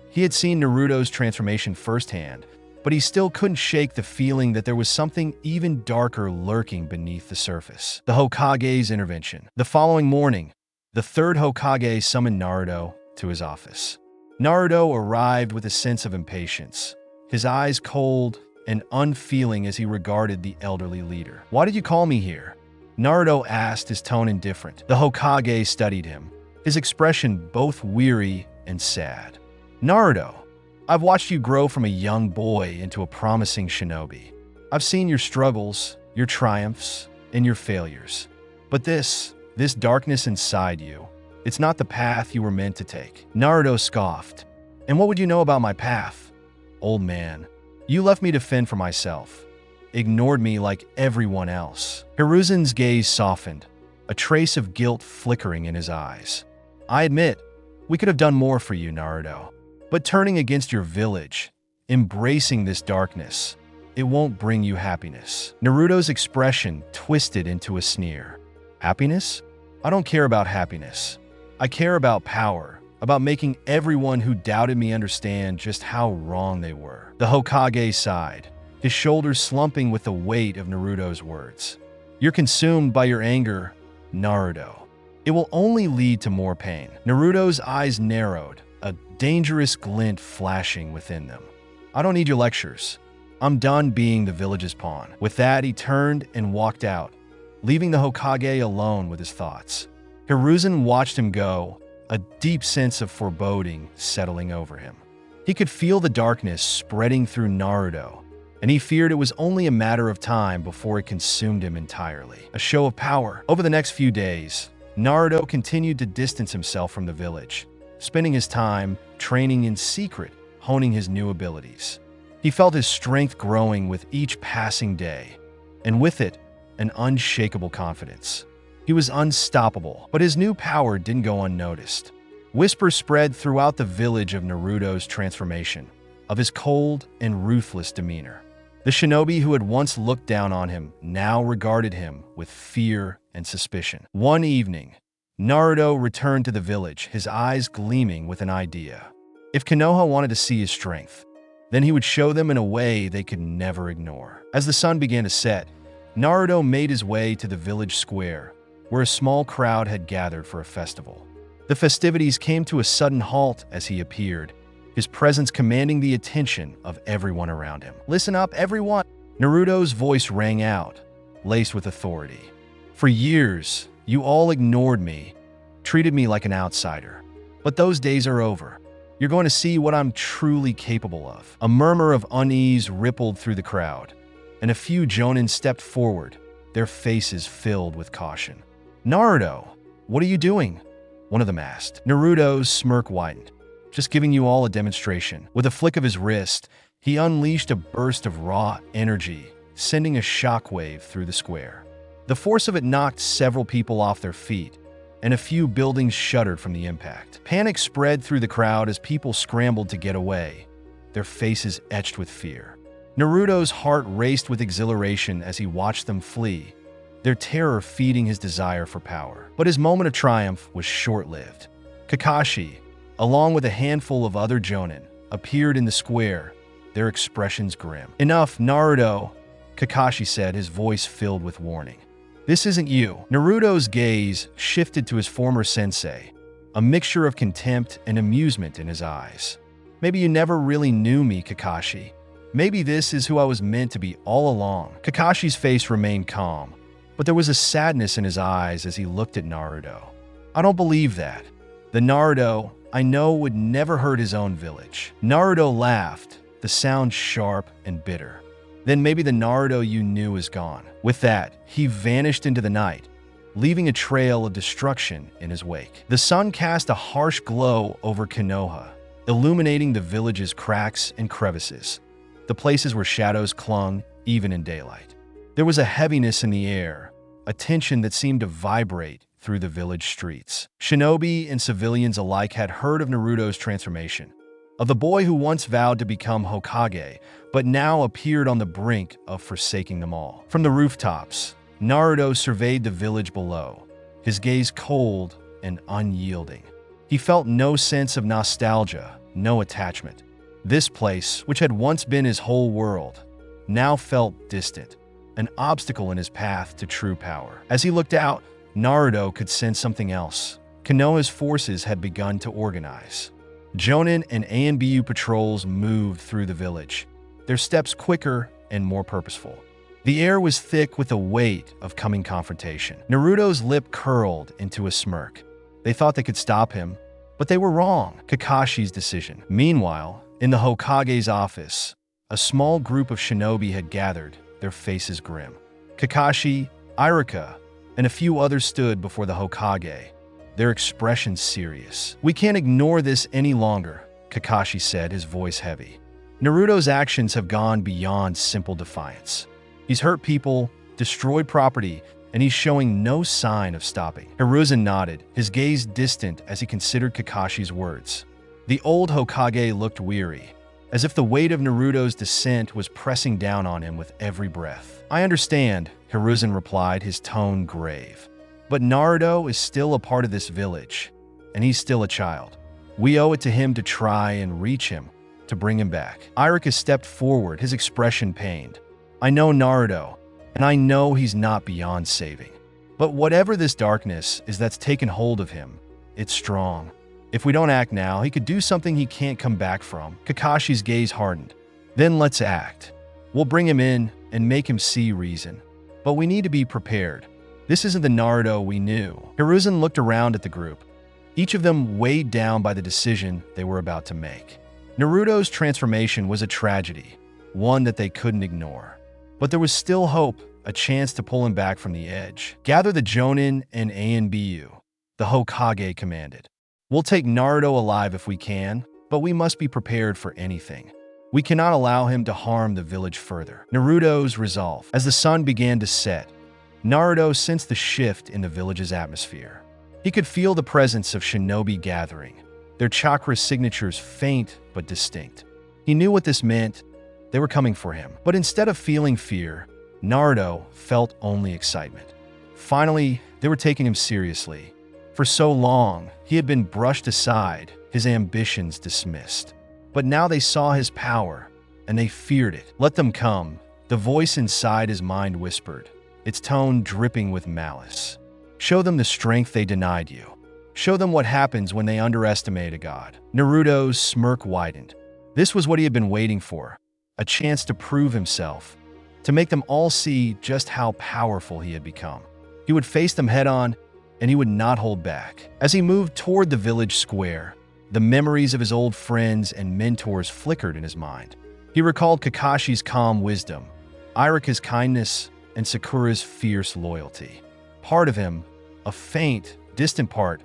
He had seen Naruto's transformation firsthand, but he still couldn't shake the feeling that there was something even darker lurking beneath the surface. The Hokage's intervention. The following morning, the third Hokage summoned Naruto to his office. Naruto arrived with a sense of impatience, his eyes cold and unfeeling as he regarded the elderly leader. Why did you call me here? Naruto asked, his tone indifferent. The Hokage studied him, his expression both weary and sad. Naruto, I've watched you grow from a young boy into a promising shinobi. I've seen your struggles, your triumphs, and your failures. But this darkness inside you, it's not the path you were meant to take. Naruto scoffed. And what would you know about my path? Old man, you left me to fend for myself, ignored me like everyone else. Hiruzen's gaze softened, a trace of guilt flickering in his eyes. I admit, we could have done more for you, Naruto. But turning against your village, embracing this darkness, it won't bring you happiness. Naruto's expression twisted into a sneer. Happiness? I don't care about happiness. I care about power, about making everyone who doubted me understand just how wrong they were. The Hokage sighed, his shoulders slumping with the weight of Naruto's words. You're consumed by your anger, Naruto. It will only lead to more pain. Naruto's eyes narrowed, a dangerous glint flashing within them. I don't need your lectures. I'm done being the village's pawn. With that, he turned and walked out, leaving the Hokage alone with his thoughts. Hiruzen watched him go, a deep sense of foreboding settling over him. He could feel the darkness spreading through Naruto, and he feared it was only a matter of time before it consumed him entirely. A show of power. Over the next few days, Naruto continued to distance himself from the village, spending his time training in secret, honing his new abilities. He felt his strength growing with each passing day, and with it, an unshakable confidence. He was unstoppable, but his new power didn't go unnoticed. Whispers spread throughout the village of Naruto's transformation, of his cold and ruthless demeanor. The shinobi who had once looked down on him now regarded him with fear and suspicion. One evening, Naruto returned to the village, his eyes gleaming with an idea. If Konoha wanted to see his strength, then he would show them in a way they could never ignore. As the sun began to set, Naruto made his way to the village square, where a small crowd had gathered for a festival. The festivities came to a sudden halt as he appeared, his presence commanding the attention of everyone around him. Listen up, everyone! Naruto's voice rang out, laced with authority. For years, you all ignored me, treated me like an outsider. But those days are over. You're going to see what I'm truly capable of. A murmur of unease rippled through the crowd, and a few jonin stepped forward, their faces filled with caution. Naruto, what are you doing? One of them asked. Naruto's smirk widened. Just giving you all a demonstration. With a flick of his wrist, he unleashed a burst of raw energy, sending a shockwave through the square. The force of it knocked several people off their feet, and a few buildings shuddered from the impact. Panic spread through the crowd as people scrambled to get away, their faces etched with fear. Naruto's heart raced with exhilaration as he watched them flee, their terror feeding his desire for power. But his moment of triumph was short-lived. Kakashi, along with a handful of other jonin, appeared in the square, their expressions grim. Enough, Naruto, Kakashi said, his voice filled with warning. This isn't you. Naruto's gaze shifted to his former sensei, a mixture of contempt and amusement in his eyes. Maybe you never really knew me, Kakashi. Maybe this is who I was meant to be all along. Kakashi's face remained calm, but there was a sadness in his eyes as he looked at Naruto. I don't believe that. The Naruto I know would never hurt his own village. Naruto laughed, the sound sharp and bitter. Then maybe the Naruto you knew is gone. With that, he vanished into the night, leaving a trail of destruction in his wake. The sun cast a harsh glow over Konoha, illuminating the village's cracks and crevices, the places where shadows clung even in daylight. There was a heaviness in the air, a tension that seemed to vibrate through the village streets. Shinobi and civilians alike had heard of Naruto's transformation, of the boy who once vowed to become Hokage, but now appeared on the brink of forsaking them all. From the rooftops, Naruto surveyed the village below, his gaze cold and unyielding. He felt no sense of nostalgia, no attachment. This place, which had once been his whole world, now felt distant, an obstacle in his path to true power. As he looked out, Naruto could sense something else. Konoha's forces had begun to organize. Jonin and ANBU patrols moved through the village, their steps quicker and more purposeful. The air was thick with the weight of coming confrontation. Naruto's lip curled into a smirk. They thought they could stop him, but they were wrong. Kakashi's decision. Meanwhile, in the Hokage's office, a small group of shinobi had gathered, their faces grim. Kakashi, Iruka, and a few others stood before the Hokage, their expressions serious. "We can't ignore this any longer," Kakashi said, his voice heavy. Naruto's actions have gone beyond simple defiance. He's hurt people, destroyed property, and he's showing no sign of stopping. Hiruzen nodded, his gaze distant as he considered Kakashi's words. The old Hokage looked weary, as if the weight of Naruto's descent was pressing down on him with every breath. "I understand," Hiruzen replied, his tone grave. "But Naruto is still a part of this village, and he's still a child. We owe it to him to try and reach him, to bring him back." Iruka stepped forward, his expression pained. "I know Naruto, and I know he's not beyond saving. But whatever this darkness is that's taken hold of him, it's strong. If we don't act now, he could do something he can't come back from." Kakashi's gaze hardened. "Then let's act. We'll bring him in and make him see reason. But we need to be prepared. This isn't the Naruto we knew." Hiruzen looked around at the group, each of them weighed down by the decision they were about to make. Naruto's transformation was a tragedy, one that they couldn't ignore. But there was still hope, a chance to pull him back from the edge. "Gather the Jonin and ANBU," the Hokage commanded. "We'll take Naruto alive if we can, but we must be prepared for anything. We cannot allow him to harm the village further." Naruto's resolve. As the sun began to set, Naruto sensed the shift in the village's atmosphere. He could feel the presence of shinobi gathering, their chakra signatures faint but distinct. He knew what this meant. They were coming for him. But instead of feeling fear, Naruto felt only excitement. Finally, they were taking him seriously. For so long, he had been brushed aside, his ambitions dismissed. But now they saw his power, and they feared it. "Let them come," the voice inside his mind whispered, its tone dripping with malice. "Show them the strength they denied you. Show them what happens when they underestimate a god." Naruto's smirk widened. This was what he had been waiting for, a chance to prove himself, to make them all see just how powerful he had become. He would face them head-on, and he would not hold back. As he moved toward the village square, the memories of his old friends and mentors flickered in his mind. He recalled Kakashi's calm wisdom, Iruka's kindness, and Sakura's fierce loyalty. Part of him, a faint, distant part,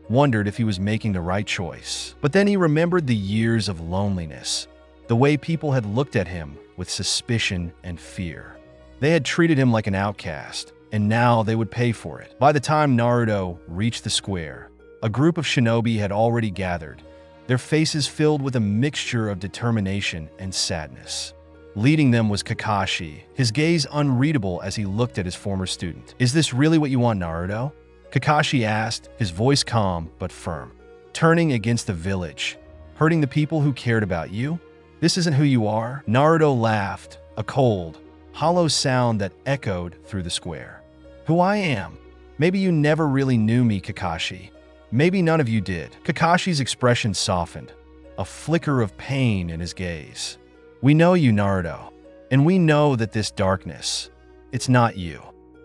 wondered if he was making the right choice. But then he remembered the years of loneliness, the way people had looked at him with suspicion and fear. They had treated him like an outcast, and now they would pay for it. By the time Naruto reached the square, a group of shinobi had already gathered, their faces filled with a mixture of determination and sadness. Leading them was Kakashi, his gaze unreadable as he looked at his former student. "Is this really what you want, Naruto?" Kakashi asked, his voice calm but firm. "Turning against the village, hurting the people who cared about you? This isn't who you are?" Naruto laughed, a cold, hollow sound that echoed through the square. "Who I am? Maybe you never really knew me, Kakashi. Maybe none of you did." Kakashi's expression softened, a flicker of pain in his gaze. We know you, Naruto, and we know that this darkness, it's not you.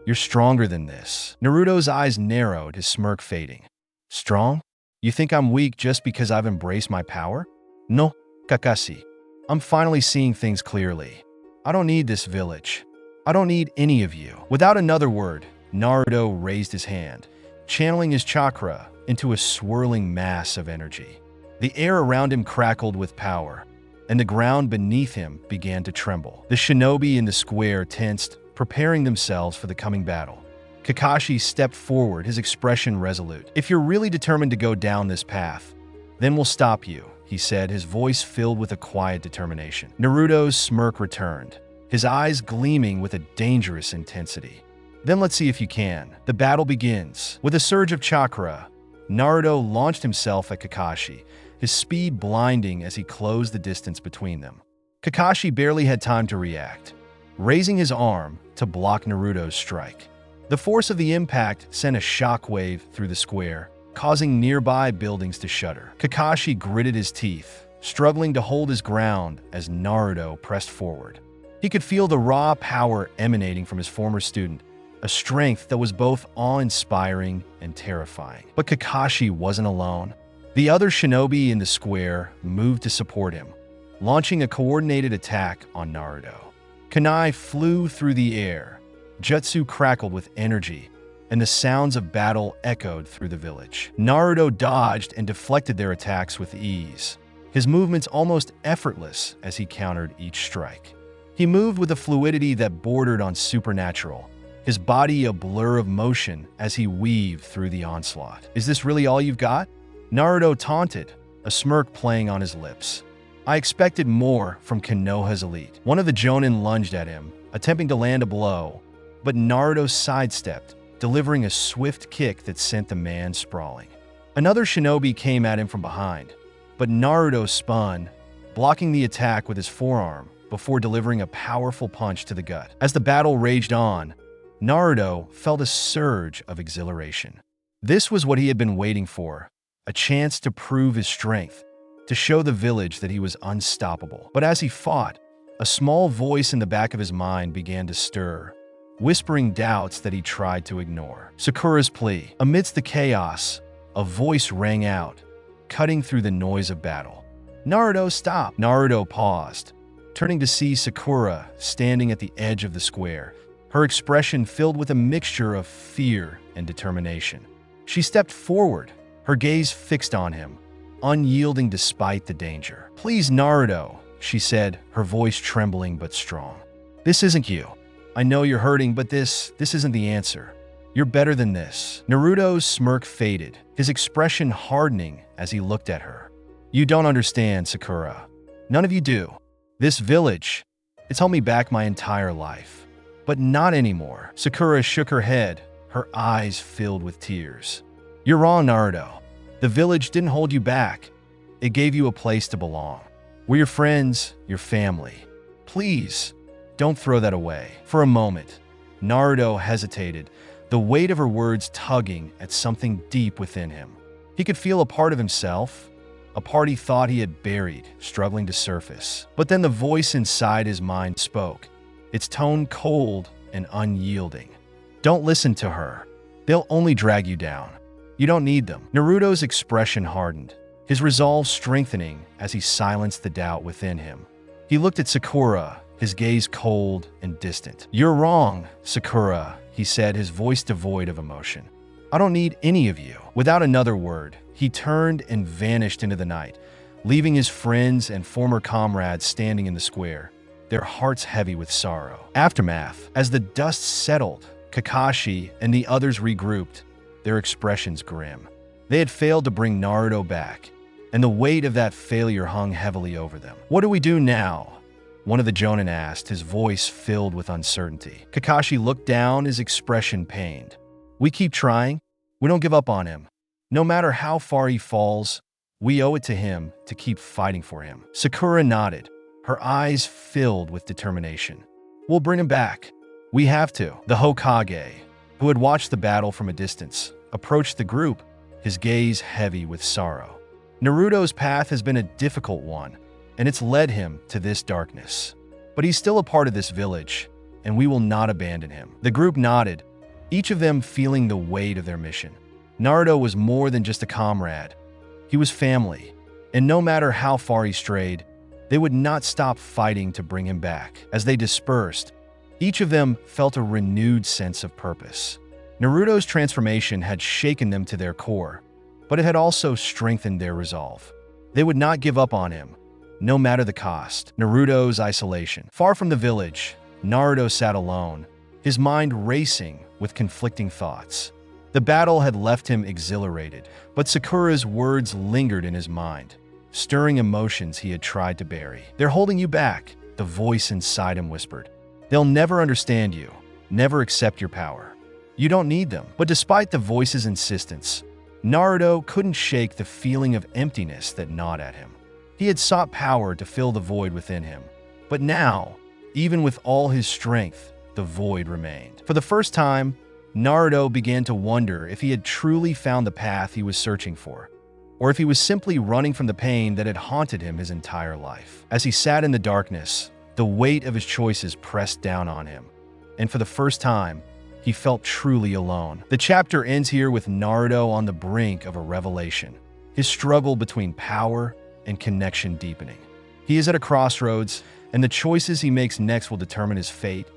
You're stronger than this." Naruto's eyes narrowed, his smirk fading. "Strong? You think I'm weak just because I've embraced my power? No, Kakashi. I'm finally seeing things clearly. I don't need this village. I don't need any of you." Without another word, Naruto raised his hand, channeling his chakra into a swirling mass of energy. The air around him crackled with power, and the ground beneath him began to tremble. The shinobi in the square tensed, preparing themselves for the coming battle. Kakashi stepped forward, his expression resolute. "If you're really determined to go down this path, then we'll stop you," he said, his voice filled with a quiet determination. Naruto's smirk returned, his eyes gleaming with a dangerous intensity. "Then let's see if you can." The battle begins. With a surge of chakra, Naruto launched himself at Kakashi, his speed blinding as he closed the distance between them. Kakashi barely had time to react, raising his arm to block Naruto's strike. The force of the impact sent a shockwave through the square, causing nearby buildings to shudder. Kakashi gritted his teeth, struggling to hold his ground as Naruto pressed forward. He could feel the raw power emanating from his former student, a strength that was both awe-inspiring and terrifying. But Kakashi wasn't alone. The other shinobi in the square moved to support him, launching a coordinated attack on Naruto. Kunai flew through the air, jutsu crackled with energy, and the sounds of battle echoed through the village. Naruto dodged and deflected their attacks with ease, his movements almost effortless as he countered each strike. He moved with a fluidity that bordered on supernatural, his body a blur of motion as he weaved through the onslaught. "Is this really all you've got?" Naruto taunted, a smirk playing on his lips. "I expected more from Konoha's elite." One of the Jonin lunged at him, attempting to land a blow, but Naruto sidestepped, delivering a swift kick that sent the man sprawling. Another shinobi came at him from behind, but Naruto spun, blocking the attack with his forearm before delivering a powerful punch to the gut. As the battle raged on, Naruto felt a surge of exhilaration. This was what he had been waiting for, a chance to prove his strength, to show the village that he was unstoppable. But as he fought, a small voice in the back of his mind began to stir, whispering doubts that he tried to ignore. Sakura's plea. Amidst the chaos, a voice rang out, cutting through the noise of battle. "Naruto, stop!" Naruto paused, turning to see Sakura standing at the edge of the square, her expression filled with a mixture of fear and determination. She stepped forward, her gaze fixed on him, unyielding despite the danger. "Please, Naruto," she said, her voice trembling but strong. "This isn't you. I know you're hurting, but this isn't the answer. You're better than this." Naruto's smirk faded, his expression hardening as he looked at her. "You don't understand, Sakura. None of you do. This village, it's held me back my entire life. But not anymore." Sakura shook her head, her eyes filled with tears. "You're wrong, Naruto. The village didn't hold you back. It gave you a place to belong. We're your friends, your family. Please, don't throw that away." For a moment, Naruto hesitated, the weight of her words tugging at something deep within him. He could feel a part of himself, a part he thought he had buried, struggling to surface. But then the voice inside his mind spoke, its tone cold and unyielding. "Don't listen to her. They'll only drag you down. You don't need them." Naruto's expression hardened, his resolve strengthening as he silenced the doubt within him. He looked at Sakura, his gaze cold and distant. "You're wrong, Sakura," he said, his voice devoid of emotion. "I don't need any of you." Without another word, he turned and vanished into the night, leaving his friends and former comrades standing in the square, their hearts heavy with sorrow. Aftermath. As the dust settled, Kakashi and the others regrouped, their expressions grim. They had failed to bring Naruto back, and the weight of that failure hung heavily over them. "What do we do now?" one of the Jonin asked, his voice filled with uncertainty. Kakashi looked down, his expression pained. "We keep trying. We don't give up on him. No matter how far he falls, we owe it to him to keep fighting for him." Sakura nodded, her eyes filled with determination. "We'll bring him back. We have to." The Hokage, who had watched the battle from a distance, approached the group, his gaze heavy with sorrow. "Naruto's path has been a difficult one, and it's led him to this darkness. But he's still a part of this village, and we will not abandon him." The group nodded, each of them feeling the weight of their mission. Naruto was more than just a comrade. He was family, and no matter how far he strayed, they would not stop fighting to bring him back. As they dispersed, each of them felt a renewed sense of purpose. Naruto's transformation had shaken them to their core, but it had also strengthened their resolve. They would not give up on him, no matter the cost. Naruto's isolation. Far from the village, Naruto sat alone, his mind racing with conflicting thoughts. The battle had left him exhilarated, but Sakura's words lingered in his mind, stirring emotions he had tried to bury. "They're holding you back," the voice inside him whispered. "They'll never understand you, never accept your power. You don't need them." But despite the voice's insistence, Naruto couldn't shake the feeling of emptiness that gnawed at him. He had sought power to fill the void within him, but now, even with all his strength, the void remained. For the first time, Naruto began to wonder if he had truly found the path he was searching for, or if he was simply running from the pain that had haunted him his entire life. As he sat in the darkness, the weight of his choices pressed down on him, and for the first time, he felt truly alone. The chapter ends here with Naruto on the brink of a revelation, his struggle between power and connection deepening. He is at a crossroads, and the choices he makes next will determine his fate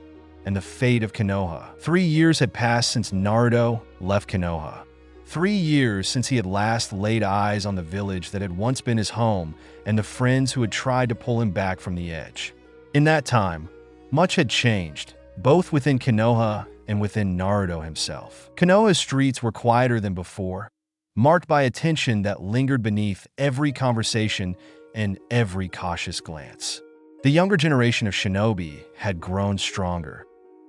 and the fate of Konoha. 3 years had passed since Naruto left Konoha. 3 years since he had last laid eyes on the village that had once been his home and the friends who had tried to pull him back from the edge. In that time, much had changed, both within Konoha and within Naruto himself. Konoha's streets were quieter than before, marked by a tension that lingered beneath every conversation and every cautious glance. The younger generation of shinobi had grown stronger,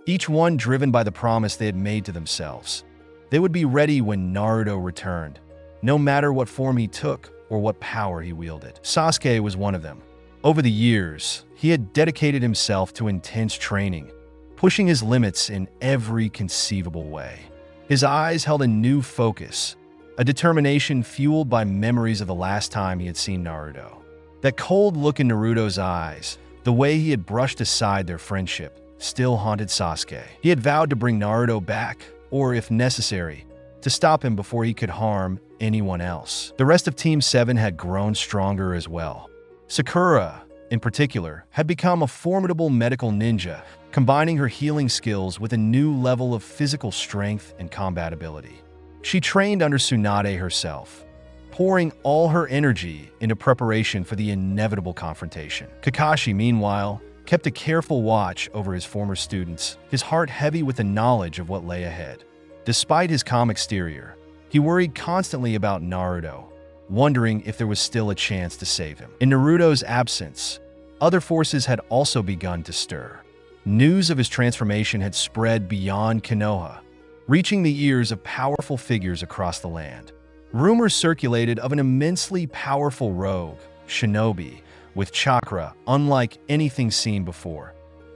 each one driven by the promise they had made to themselves. They would be ready when Naruto returned, no matter what form he took or what power he wielded. Sasuke was one of them. Over the years, he had dedicated himself to intense training, pushing his limits in every conceivable way. His eyes held a new focus, a determination fueled by memories of the last time he had seen Naruto. That cold look in Naruto's eyes, the way he had brushed aside their friendship, still haunted Sasuke. He had vowed to bring Naruto back, or if necessary, to stop him before he could harm anyone else. The rest of Team 7 had grown stronger as well. Sakura, in particular, had become a formidable medical ninja, combining her healing skills with a new level of physical strength and combat ability. She trained under Tsunade herself, pouring all her energy into preparation for the inevitable confrontation. Kakashi, meanwhile, kept a careful watch over his former students, his heart heavy with the knowledge of what lay ahead. Despite his calm exterior, he worried constantly about Naruto, wondering if there was still a chance to save him. In Naruto's absence, other forces had also begun to stir. News of his transformation had spread beyond Konoha, reaching the ears of powerful figures across the land. Rumors circulated of an immensely powerful rogue, shinobi, with chakra unlike anything seen before,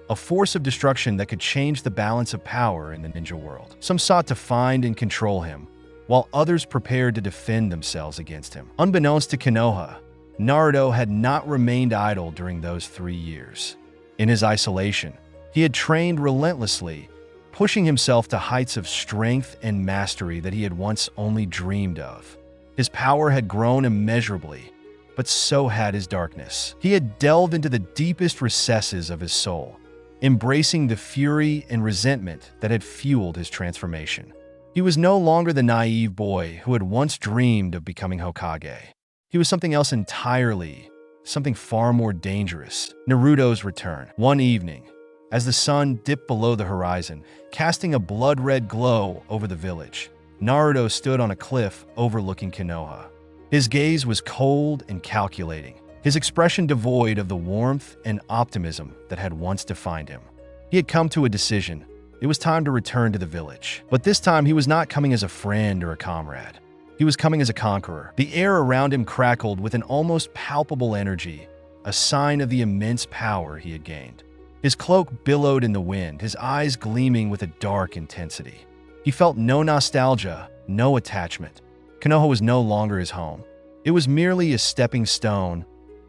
a force of destruction that could change the balance of power in the ninja world. Some sought to find and control him, while others prepared to defend themselves against him. Unbeknownst to Konoha, Naruto had not remained idle during those 3 years. In his isolation, he had trained relentlessly, pushing himself to heights of strength and mastery that he had once only dreamed of. His power had grown immeasurably, but so had his darkness. He had delved into the deepest recesses of his soul, embracing the fury and resentment that had fueled his transformation. He was no longer the naive boy who had once dreamed of becoming Hokage. He was something else entirely, something far more dangerous. Naruto's return. One evening, as the sun dipped below the horizon, casting a blood-red glow over the village, Naruto stood on a cliff overlooking Konoha. His gaze was cold and calculating, his expression devoid of the warmth and optimism that had once defined him. He had come to a decision. It was time to return to the village. But this time he was not coming as a friend or a comrade. He was coming as a conqueror. The air around him crackled with an almost palpable energy, a sign of the immense power he had gained. His cloak billowed in the wind, his eyes gleaming with a dark intensity. He felt no nostalgia, no attachment. Konoha was no longer his home. It was merely a stepping stone,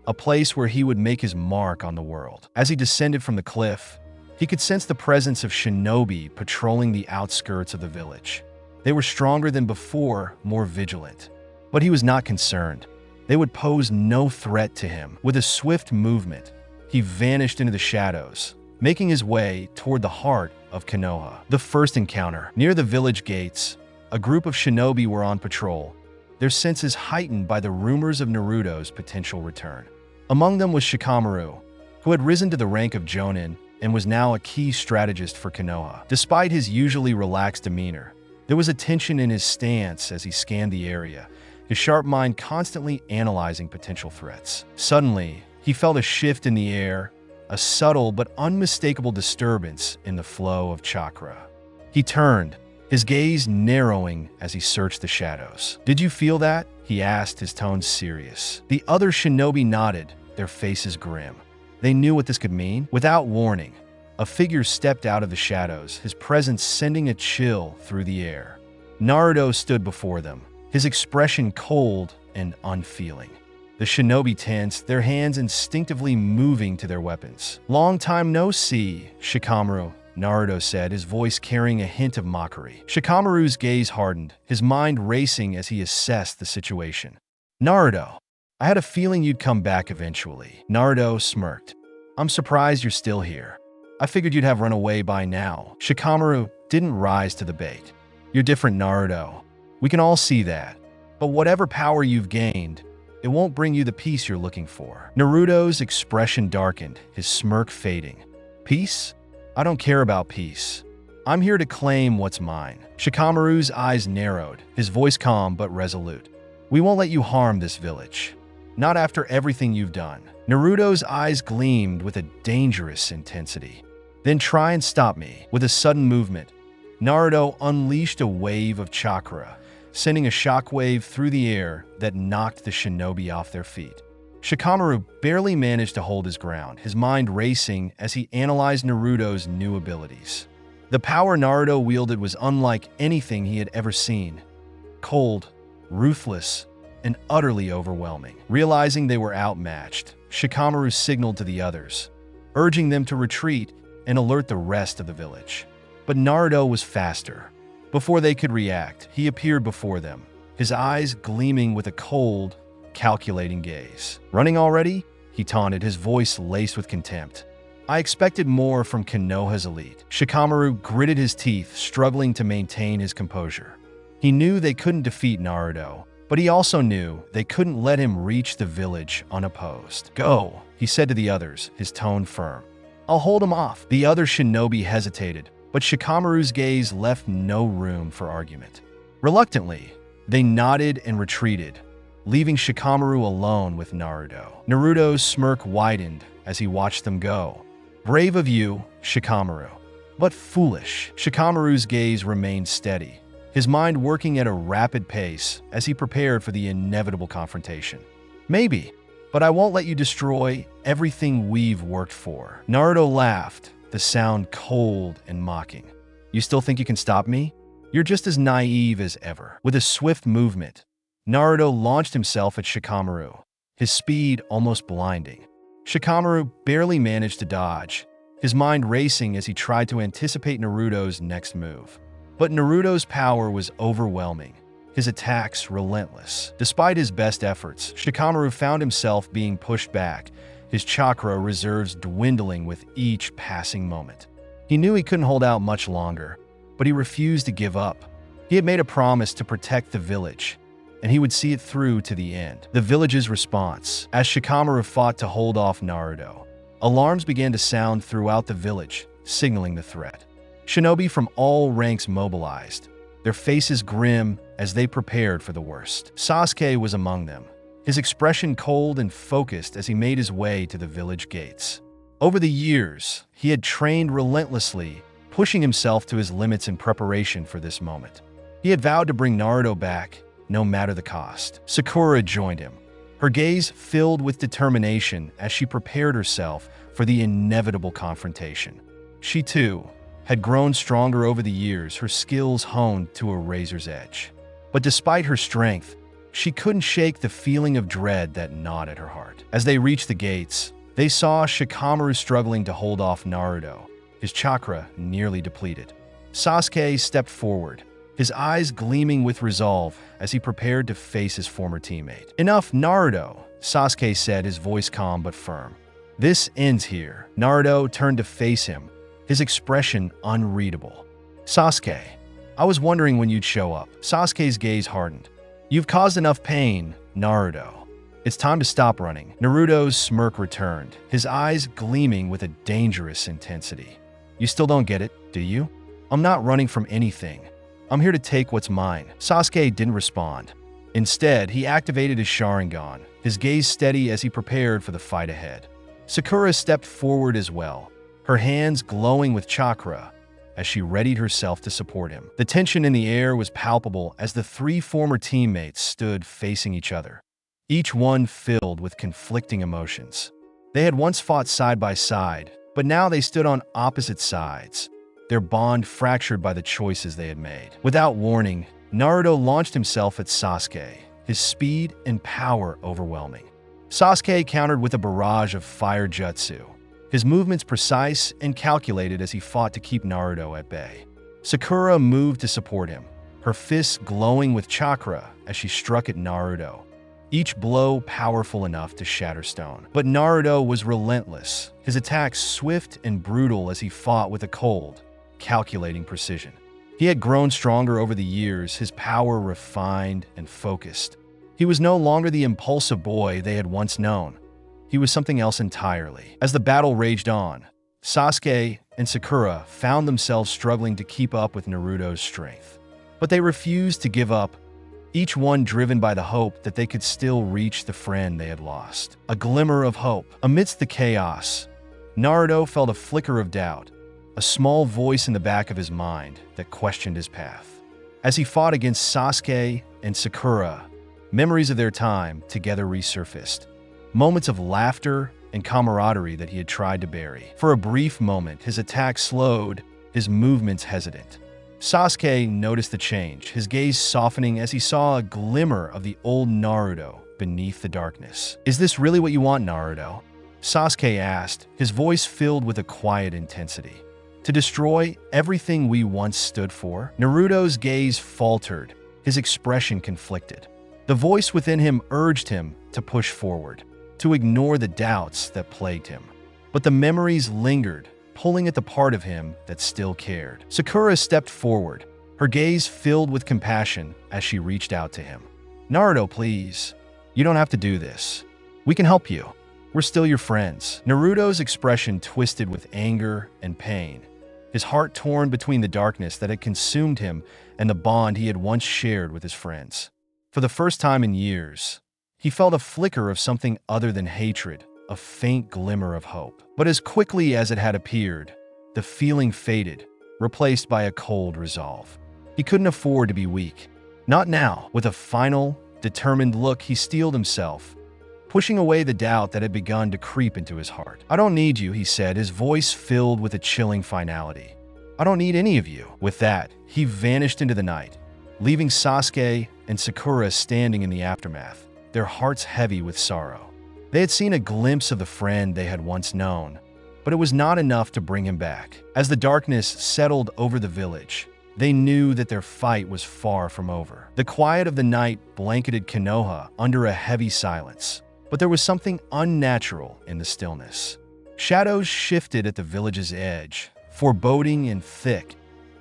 a place where he would make his mark on the world. As he descended from the cliff, he could sense the presence of shinobi patrolling the outskirts of the village. They were stronger than before, more vigilant. But he was not concerned. They would pose no threat to him. With a swift movement, he vanished into the shadows, making his way toward the heart of Konoha. The first encounter. Near the village gates, a group of shinobi were on patrol, their senses heightened by the rumors of Naruto's potential return. Among them was Shikamaru, who had risen to the rank of Jonin and was now a key strategist for Konoha. Despite his usually relaxed demeanor, there was a tension in his stance as he scanned the area, his sharp mind constantly analyzing potential threats. Suddenly, he felt a shift in the air, a subtle but unmistakable disturbance in the flow of chakra. He turned, his gaze narrowing as he searched the shadows. "Did you feel that?" he asked, his tone serious. The other shinobi nodded, their faces grim. They knew what this could mean. Without warning, a figure stepped out of the shadows, his presence sending a chill through the air. Naruto stood before them, his expression cold and unfeeling. The shinobi tensed, their hands instinctively moving to their weapons. "Long time no see, Shikamaru," Naruto said, his voice carrying a hint of mockery. Shikamaru's gaze hardened, his mind racing as he assessed the situation. "Naruto, I had a feeling you'd come back eventually." Naruto smirked. "I'm surprised you're still here. I figured you'd have run away by now." Shikamaru didn't rise to the bait. "You're different, Naruto. We can all see that. But whatever power you've gained, it won't bring you the peace you're looking for." Naruto's expression darkened, his smirk fading. "Peace? I don't care about peace. I'm here to claim what's mine." Shikamaru's eyes narrowed, his voice calm but resolute. "We won't let you harm this village. Not after everything you've done." Naruto's eyes gleamed with a dangerous intensity. "Then try and stop me." With a sudden movement, Naruto unleashed a wave of chakra, sending a shockwave through the air that knocked the shinobi off their feet. Shikamaru barely managed to hold his ground, his mind racing as he analyzed Naruto's new abilities. The power Naruto wielded was unlike anything he had ever seen. Cold, ruthless, and utterly overwhelming. Realizing they were outmatched, Shikamaru signaled to the others, urging them to retreat and alert the rest of the village. But Naruto was faster. Before they could react, he appeared before them, his eyes gleaming with a cold, calculating gaze. "Running already?" he taunted, his voice laced with contempt. "I expected more from Konoha's elite." Shikamaru gritted his teeth, struggling to maintain his composure. He knew they couldn't defeat Naruto, but he also knew they couldn't let him reach the village unopposed. "Go," he said to the others, his tone firm. "I'll hold him off." The other shinobi hesitated, but Shikamaru's gaze left no room for argument. Reluctantly, they nodded and retreated, leaving Shikamaru alone with Naruto. Naruto's smirk widened as he watched them go. "Brave of you, Shikamaru, but foolish." Shikamaru's gaze remained steady, his mind working at a rapid pace as he prepared for the inevitable confrontation. "Maybe, but I won't let you destroy everything we've worked for." Naruto laughed, the sound cold and mocking. "You still think you can stop me? You're just as naive as ever." With a swift movement, Naruto launched himself at Shikamaru, his speed almost blinding. Shikamaru barely managed to dodge, his mind racing as he tried to anticipate Naruto's next move. But Naruto's power was overwhelming, his attacks relentless. Despite his best efforts, Shikamaru found himself being pushed back, his chakra reserves dwindling with each passing moment. He knew he couldn't hold out much longer, but he refused to give up. He had made a promise to protect the village, and he would see it through to the end. The village's response. As Shikamaru fought to hold off Naruto, alarms began to sound throughout the village, signaling the threat. Shinobi from all ranks mobilized, their faces grim as they prepared for the worst. Sasuke was among them, his expression cold and focused as he made his way to the village gates. Over the years, he had trained relentlessly, pushing himself to his limits in preparation for this moment. He had vowed to bring Naruto back, no matter the cost. Sakura joined him, her gaze filled with determination as she prepared herself for the inevitable confrontation. She, too, had grown stronger over the years, her skills honed to a razor's edge. But despite her strength, She couldn't shake the feeling of dread that gnawed at her heart. As they reached the gates, they saw Shikamaru struggling to hold off Naruto, his chakra nearly depleted. Sasuke stepped forward, his eyes gleaming with resolve as he prepared to face his former teammate. "Enough, Naruto," Sasuke said, his voice calm but firm. "This ends here." Naruto turned to face him, his expression unreadable. "Sasuke, I was wondering when you'd show up." Sasuke's gaze hardened. "You've caused enough pain, Naruto. It's time to stop running." Naruto's smirk returned, his eyes gleaming with a dangerous intensity. "You still don't get it, do you? I'm not running from anything. I'm here to take what's mine." Sasuke didn't respond. Instead, he activated his Sharingan, his gaze steady as he prepared for the fight ahead. Sakura stepped forward as well, her hands glowing with chakra as she readied herself to support him. The tension in the air was palpable as the three former teammates stood facing each other, each one filled with conflicting emotions. They had once fought side by side, but now they stood on opposite sides, their bond fractured by the choices they had made. Without warning, Naruto launched himself at Sasuke, his speed and power overwhelming. Sasuke countered with a barrage of fire jutsu, his movements precise and calculated as he fought to keep Naruto at bay. Sakura moved to support him, her fists glowing with chakra as she struck at Naruto, each blow powerful enough to shatter stone. But Naruto was relentless, his attacks swift and brutal as he fought with a cold, calculating precision. He had grown stronger over the years, his power refined and focused. He was no longer the impulsive boy they had once known. He was something else entirely. As the battle raged on, Sasuke and Sakura found themselves struggling to keep up with Naruto's strength. But they refused to give up, each one driven by the hope that they could still reach the friend they had lost. A glimmer of hope. Amidst the chaos, Naruto felt a flicker of doubt, a small voice in the back of his mind that questioned his path. As he fought against Sasuke and Sakura, memories of their time together resurfaced. Moments of laughter and camaraderie that he had tried to bury. For a brief moment, his attack slowed, his movements hesitant. Sasuke noticed the change, his gaze softening as he saw a glimmer of the old Naruto beneath the darkness. "Is this really what you want, Naruto?" Sasuke asked, his voice filled with a quiet intensity. "To destroy everything we once stood for?" Naruto's gaze faltered, his expression conflicted. The voice within him urged him to push forward, to ignore the doubts that plagued him. But the memories lingered, pulling at the part of him that still cared. Sakura stepped forward, her gaze filled with compassion as she reached out to him. "Naruto, please. You don't have to do this. We can help you. We're still your friends." Naruto's expression twisted with anger and pain, his heart torn between the darkness that had consumed him and the bond he had once shared with his friends. For the first time in years, he felt a flicker of something other than hatred, a faint glimmer of hope. But as quickly as it had appeared, the feeling faded, replaced by a cold resolve. He couldn't afford to be weak. Not now. With a final, determined look, he steeled himself, pushing away the doubt that had begun to creep into his heart. "I don't need you," he said, his voice filled with a chilling finality. "I don't need any of you." With that, he vanished into the night, leaving Sasuke and Sakura standing in the aftermath, their hearts heavy with sorrow. They had seen a glimpse of the friend they had once known, but it was not enough to bring him back. As the darkness settled over the village, they knew that their fight was far from over. The quiet of the night blanketed Konoha under a heavy silence, but there was something unnatural in the stillness. Shadows shifted at the village's edge, foreboding and thick,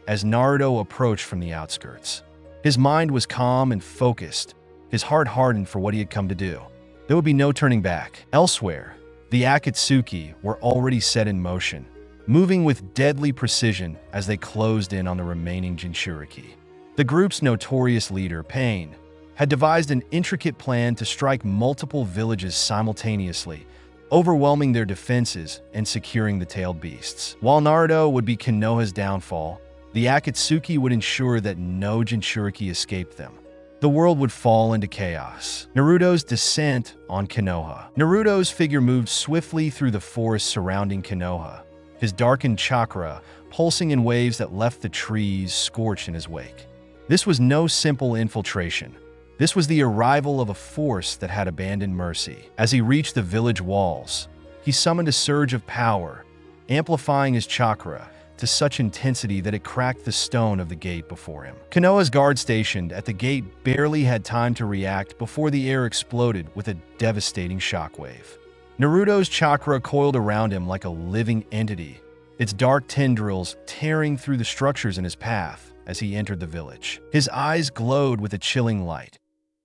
as Naruto approached from the outskirts. His mind was calm and focused, his heart hardened for what he had come to do. There would be no turning back. Elsewhere, the Akatsuki were already set in motion, moving with deadly precision as they closed in on the remaining Jinchuriki. The group's notorious leader, Pain, had devised an intricate plan to strike multiple villages simultaneously, overwhelming their defenses and securing the tailed beasts. While Naruto would be Konoha's downfall, the Akatsuki would ensure that no Jinchuriki escaped them. The world would fall into chaos. Naruto's descent on Konoha. Naruto's figure moved swiftly through the forest surrounding Konoha, his darkened chakra pulsing in waves that left the trees scorched in his wake. This was no simple infiltration. This was the arrival of a force that had abandoned mercy. As he reached the village walls, he summoned a surge of power, amplifying his chakra to such intensity that it cracked the stone of the gate before him. Konoha's guard stationed at the gate barely had time to react before the air exploded with a devastating shockwave. Naruto's chakra coiled around him like a living entity, its dark tendrils tearing through the structures in his path as he entered the village. His eyes glowed with a chilling light,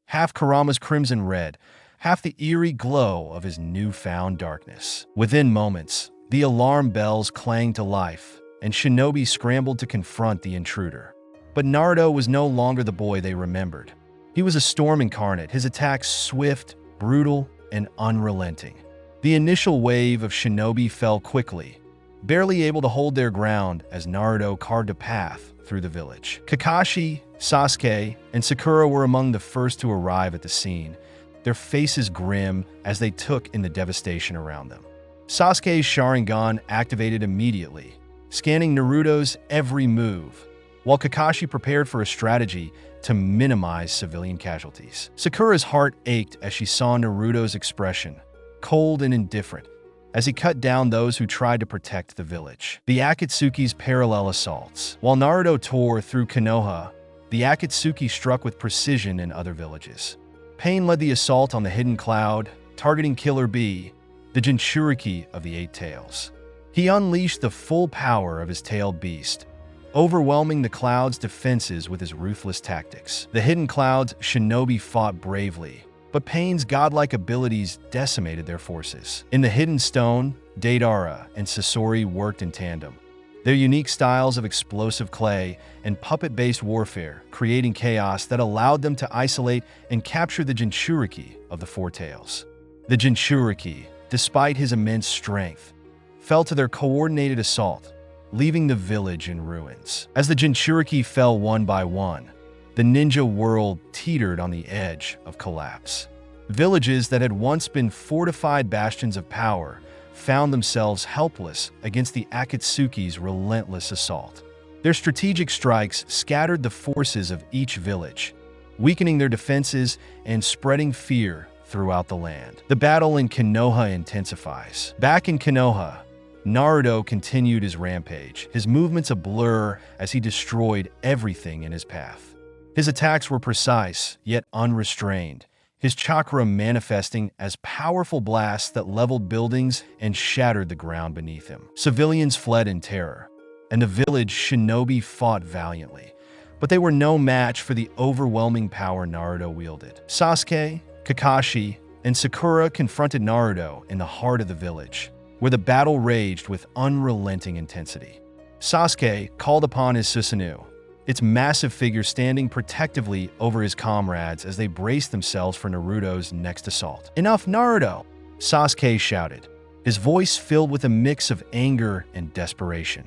half Kurama's crimson red, half the eerie glow of his newfound darkness. Within moments, the alarm bells clanged to life, and Shinobi scrambled to confront the intruder. But Naruto was no longer the boy they remembered. He was a storm incarnate, his attacks swift, brutal, and unrelenting. The initial wave of Shinobi fell quickly, barely able to hold their ground as Naruto carved a path through the village. Kakashi, Sasuke, and Sakura were among the first to arrive at the scene, their faces grim as they took in the devastation around them. Sasuke's Sharingan activated immediately, scanning Naruto's every move, while Kakashi prepared for a strategy to minimize civilian casualties. Sakura's heart ached as she saw Naruto's expression, cold and indifferent, as he cut down those who tried to protect the village. The Akatsuki's parallel assaults. While Naruto tore through Konoha, the Akatsuki struck with precision in other villages. Pain led the assault on the Hidden Cloud, targeting Killer Bee, the Jinchuriki of the Eight Tails. He unleashed the full power of his tailed beast, overwhelming the Cloud's defenses with his ruthless tactics. The Hidden Cloud's shinobi fought bravely, but Pain's godlike abilities decimated their forces. In the Hidden Stone, Deidara and Sasori worked in tandem, their unique styles of explosive clay and puppet-based warfare creating chaos that allowed them to isolate and capture the Jinchuriki of the Four Tails. The Jinchuriki, despite his immense strength, fell to their coordinated assault, leaving the village in ruins. As the Jinchuriki fell one by one, the ninja world teetered on the edge of collapse. Villages that had once been fortified bastions of power found themselves helpless against the Akatsuki's relentless assault. Their strategic strikes scattered the forces of each village, weakening their defenses and spreading fear throughout the land. The battle in Konoha intensifies. Back in Konoha, Naruto continued his rampage, his movements a blur as he destroyed everything in his path. His attacks were precise, yet unrestrained, his chakra manifesting as powerful blasts that leveled buildings and shattered the ground beneath him. Civilians fled in terror, and the village shinobi fought valiantly, but they were no match for the overwhelming power Naruto wielded. Sasuke, Kakashi, and Sakura confronted Naruto in the heart of the village, where the battle raged with unrelenting intensity. Sasuke called upon his Susanoo, its massive figure standing protectively over his comrades as they braced themselves for Naruto's next assault. "Enough, Naruto!" Sasuke shouted, his voice filled with a mix of anger and desperation.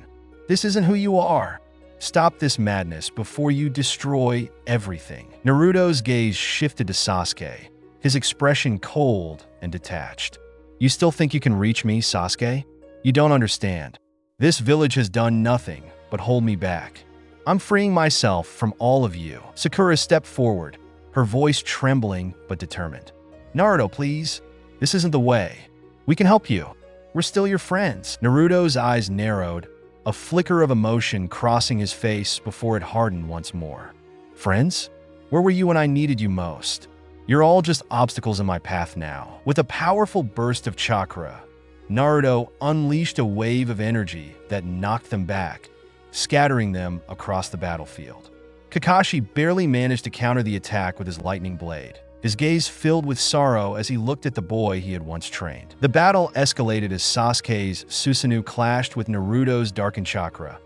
"This isn't who you are. Stop this madness before you destroy everything." Naruto's gaze shifted to Sasuke, his expression cold and detached. "You still think you can reach me, Sasuke? You don't understand. This village has done nothing but hold me back. I'm freeing myself from all of you." Sakura stepped forward, her voice trembling but determined. "Naruto, please. This isn't the way. We can help you. We're still your friends." Naruto's eyes narrowed, a flicker of emotion crossing his face before it hardened once more. "Friends? Where were you when I needed you most? You're all just obstacles in my path now." With a powerful burst of chakra, Naruto unleashed a wave of energy that knocked them back, scattering them across the battlefield. Kakashi barely managed to counter the attack with his lightning blade, his gaze filled with sorrow as he looked at the boy he had once trained. The battle escalated as Sasuke's Susanoo clashed with Naruto's darkened chakra,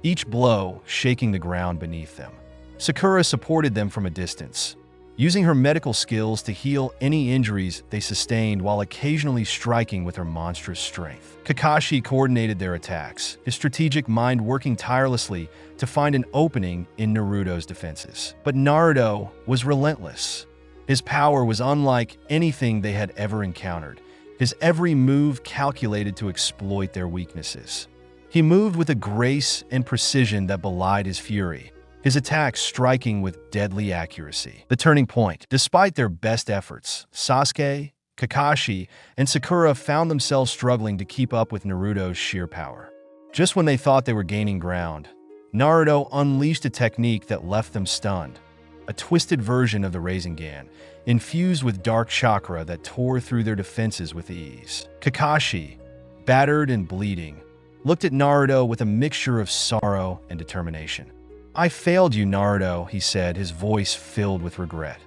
each blow shaking the ground beneath them. Sakura supported them from a distance, using her medical skills to heal any injuries they sustained while occasionally striking with her monstrous strength. Kakashi coordinated their attacks, his strategic mind working tirelessly to find an opening in Naruto's defenses. But Naruto was relentless. His power was unlike anything they had ever encountered, his every move calculated to exploit their weaknesses. He moved with a grace and precision that belied his fury, his attacks striking with deadly accuracy. The turning point. Despite their best efforts, Sasuke, Kakashi, and Sakura found themselves struggling to keep up with Naruto's sheer power. Just when they thought they were gaining ground, Naruto unleashed a technique that left them stunned. A twisted version of the Rasengan, infused with dark chakra that tore through their defenses with ease. Kakashi, battered and bleeding, looked at Naruto with a mixture of sorrow and determination. "I failed you, Naruto," he said, his voice filled with regret.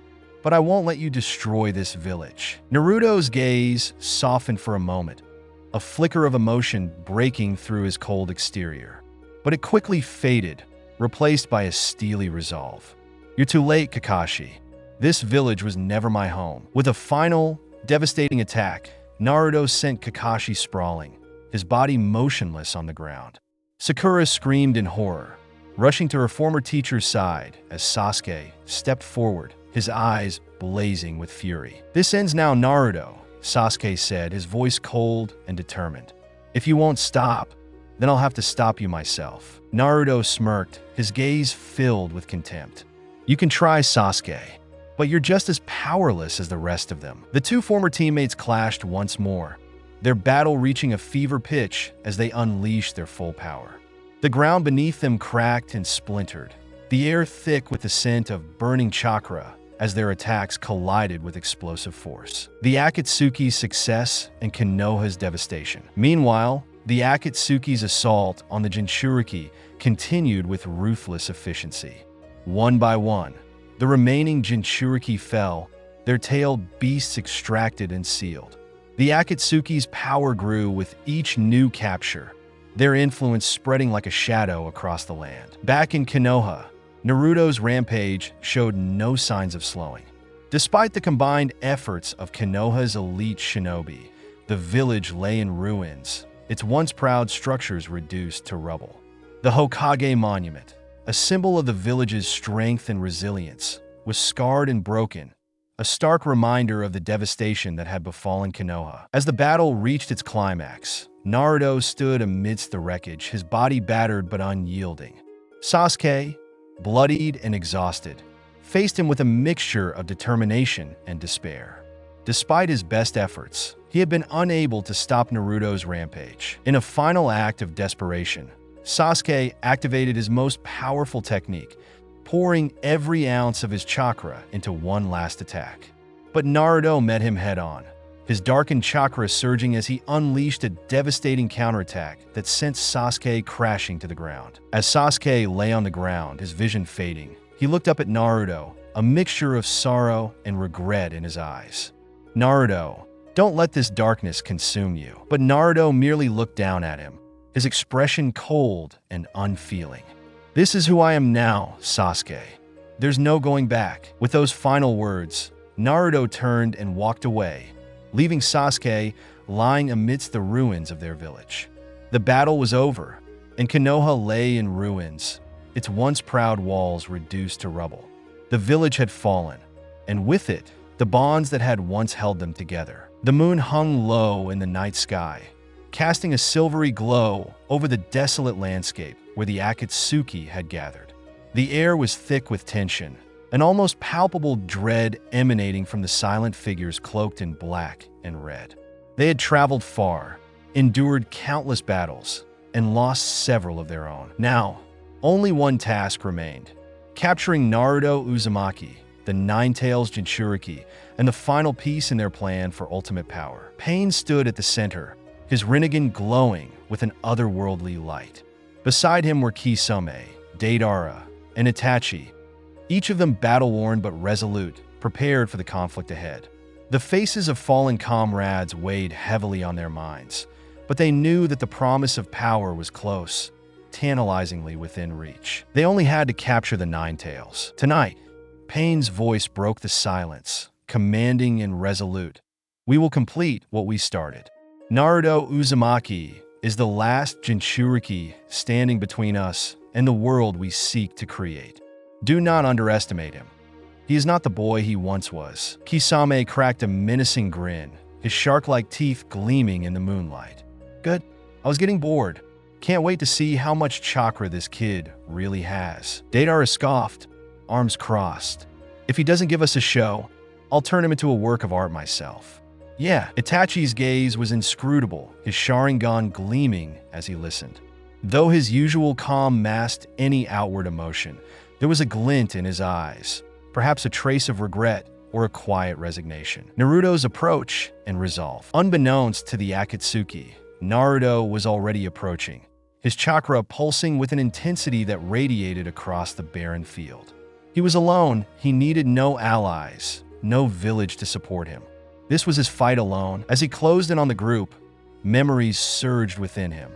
"But I won't let you destroy this village." Naruto's gaze softened for a moment, a flicker of emotion breaking through his cold exterior. But it quickly faded, replaced by a steely resolve. "You're too late, Kakashi. This village was never my home." With a final, devastating attack, Naruto sent Kakashi sprawling, his body motionless on the ground. Sakura screamed in horror, rushing to her former teacher's side as Sasuke stepped forward, his eyes blazing with fury. "This ends now, Naruto," Sasuke said, his voice cold and determined. "If you won't stop, then I'll have to stop you myself." Naruto smirked, his gaze filled with contempt. "You can try, Sasuke, but you're just as powerless as the rest of them." The two former teammates clashed once more, their battle reaching a fever pitch as they unleashed their full power. The ground beneath them cracked and splintered, the air thick with the scent of burning chakra as their attacks collided with explosive force. The Akatsuki's success and Konoha's devastation. Meanwhile, the Akatsuki's assault on the Jinchuriki continued with ruthless efficiency. One by one, the remaining Jinchuriki fell, their tailed beasts extracted and sealed. The Akatsuki's power grew with each new capture, their influence spreading like a shadow across the land. Back in Konoha, Naruto's rampage showed no signs of slowing. Despite the combined efforts of Konoha's elite shinobi, the village lay in ruins, its once proud structures reduced to rubble. The Hokage Monument, a symbol of the village's strength and resilience, was scarred and broken, a stark reminder of the devastation that had befallen Konoha. As the battle reached its climax, Naruto stood amidst the wreckage, his body battered but unyielding. Sasuke, bloodied and exhausted, faced him with a mixture of determination and despair. Despite his best efforts, he had been unable to stop Naruto's rampage. In a final act of desperation, Sasuke activated his most powerful technique, pouring every ounce of his chakra into one last attack. But Naruto met him head-on, his darkened chakra surging as he unleashed a devastating counterattack that sent Sasuke crashing to the ground. As Sasuke lay on the ground, his vision fading, he looked up at Naruto, a mixture of sorrow and regret in his eyes. "Naruto, don't let this darkness consume you." But Naruto merely looked down at him, his expression cold and unfeeling. "This is who I am now, Sasuke. There's no going back." With those final words, Naruto turned and walked away, leaving Sasuke lying amidst the ruins of their village. The battle was over, and Konoha lay in ruins, its once proud walls reduced to rubble. The village had fallen, and with it, the bonds that had once held them together. The moon hung low in the night sky, casting a silvery glow over the desolate landscape where the Akatsuki had gathered. The air was thick with tension, an almost palpable dread emanating from the silent figures cloaked in black and red. They had traveled far, endured countless battles, and lost several of their own. Now, only one task remained: capturing Naruto Uzumaki, the Nine-Tails Jinchuriki, and the final piece in their plan for ultimate power. Pain stood at the center, his Rinnegan glowing with an otherworldly light. Beside him were Kisame, Deidara, and Itachi, each of them battle-worn but resolute, prepared for the conflict ahead. The faces of fallen comrades weighed heavily on their minds, but they knew that the promise of power was close, tantalizingly within reach. They only had to capture the Nine-Tails. Tonight, Pain's voice broke the silence, commanding and resolute. "We will complete what we started. Naruto Uzumaki is the last Jinchuriki standing between us and the world we seek to create. Do not underestimate him. He is not the boy he once was." Kisame cracked a menacing grin, his shark-like teeth gleaming in the moonlight. "Good. I was getting bored. Can't wait to see how much chakra this kid really has. Deidara scoffed, arms crossed. If he doesn't give us a show, I'll turn him into a work of art myself. Yeah, Itachi's gaze was inscrutable, his Sharingan gleaming as he listened. Though his usual calm masked any outward emotion, there was a glint in his eyes, perhaps a trace of regret or a quiet resignation. Naruto's approach and resolve. Unbeknownst to the Akatsuki, Naruto was already approaching, his chakra pulsing with an intensity that radiated across the barren field. He was alone. He needed no allies, no village to support him. This was his fight alone. As he closed in on the group, memories surged within him.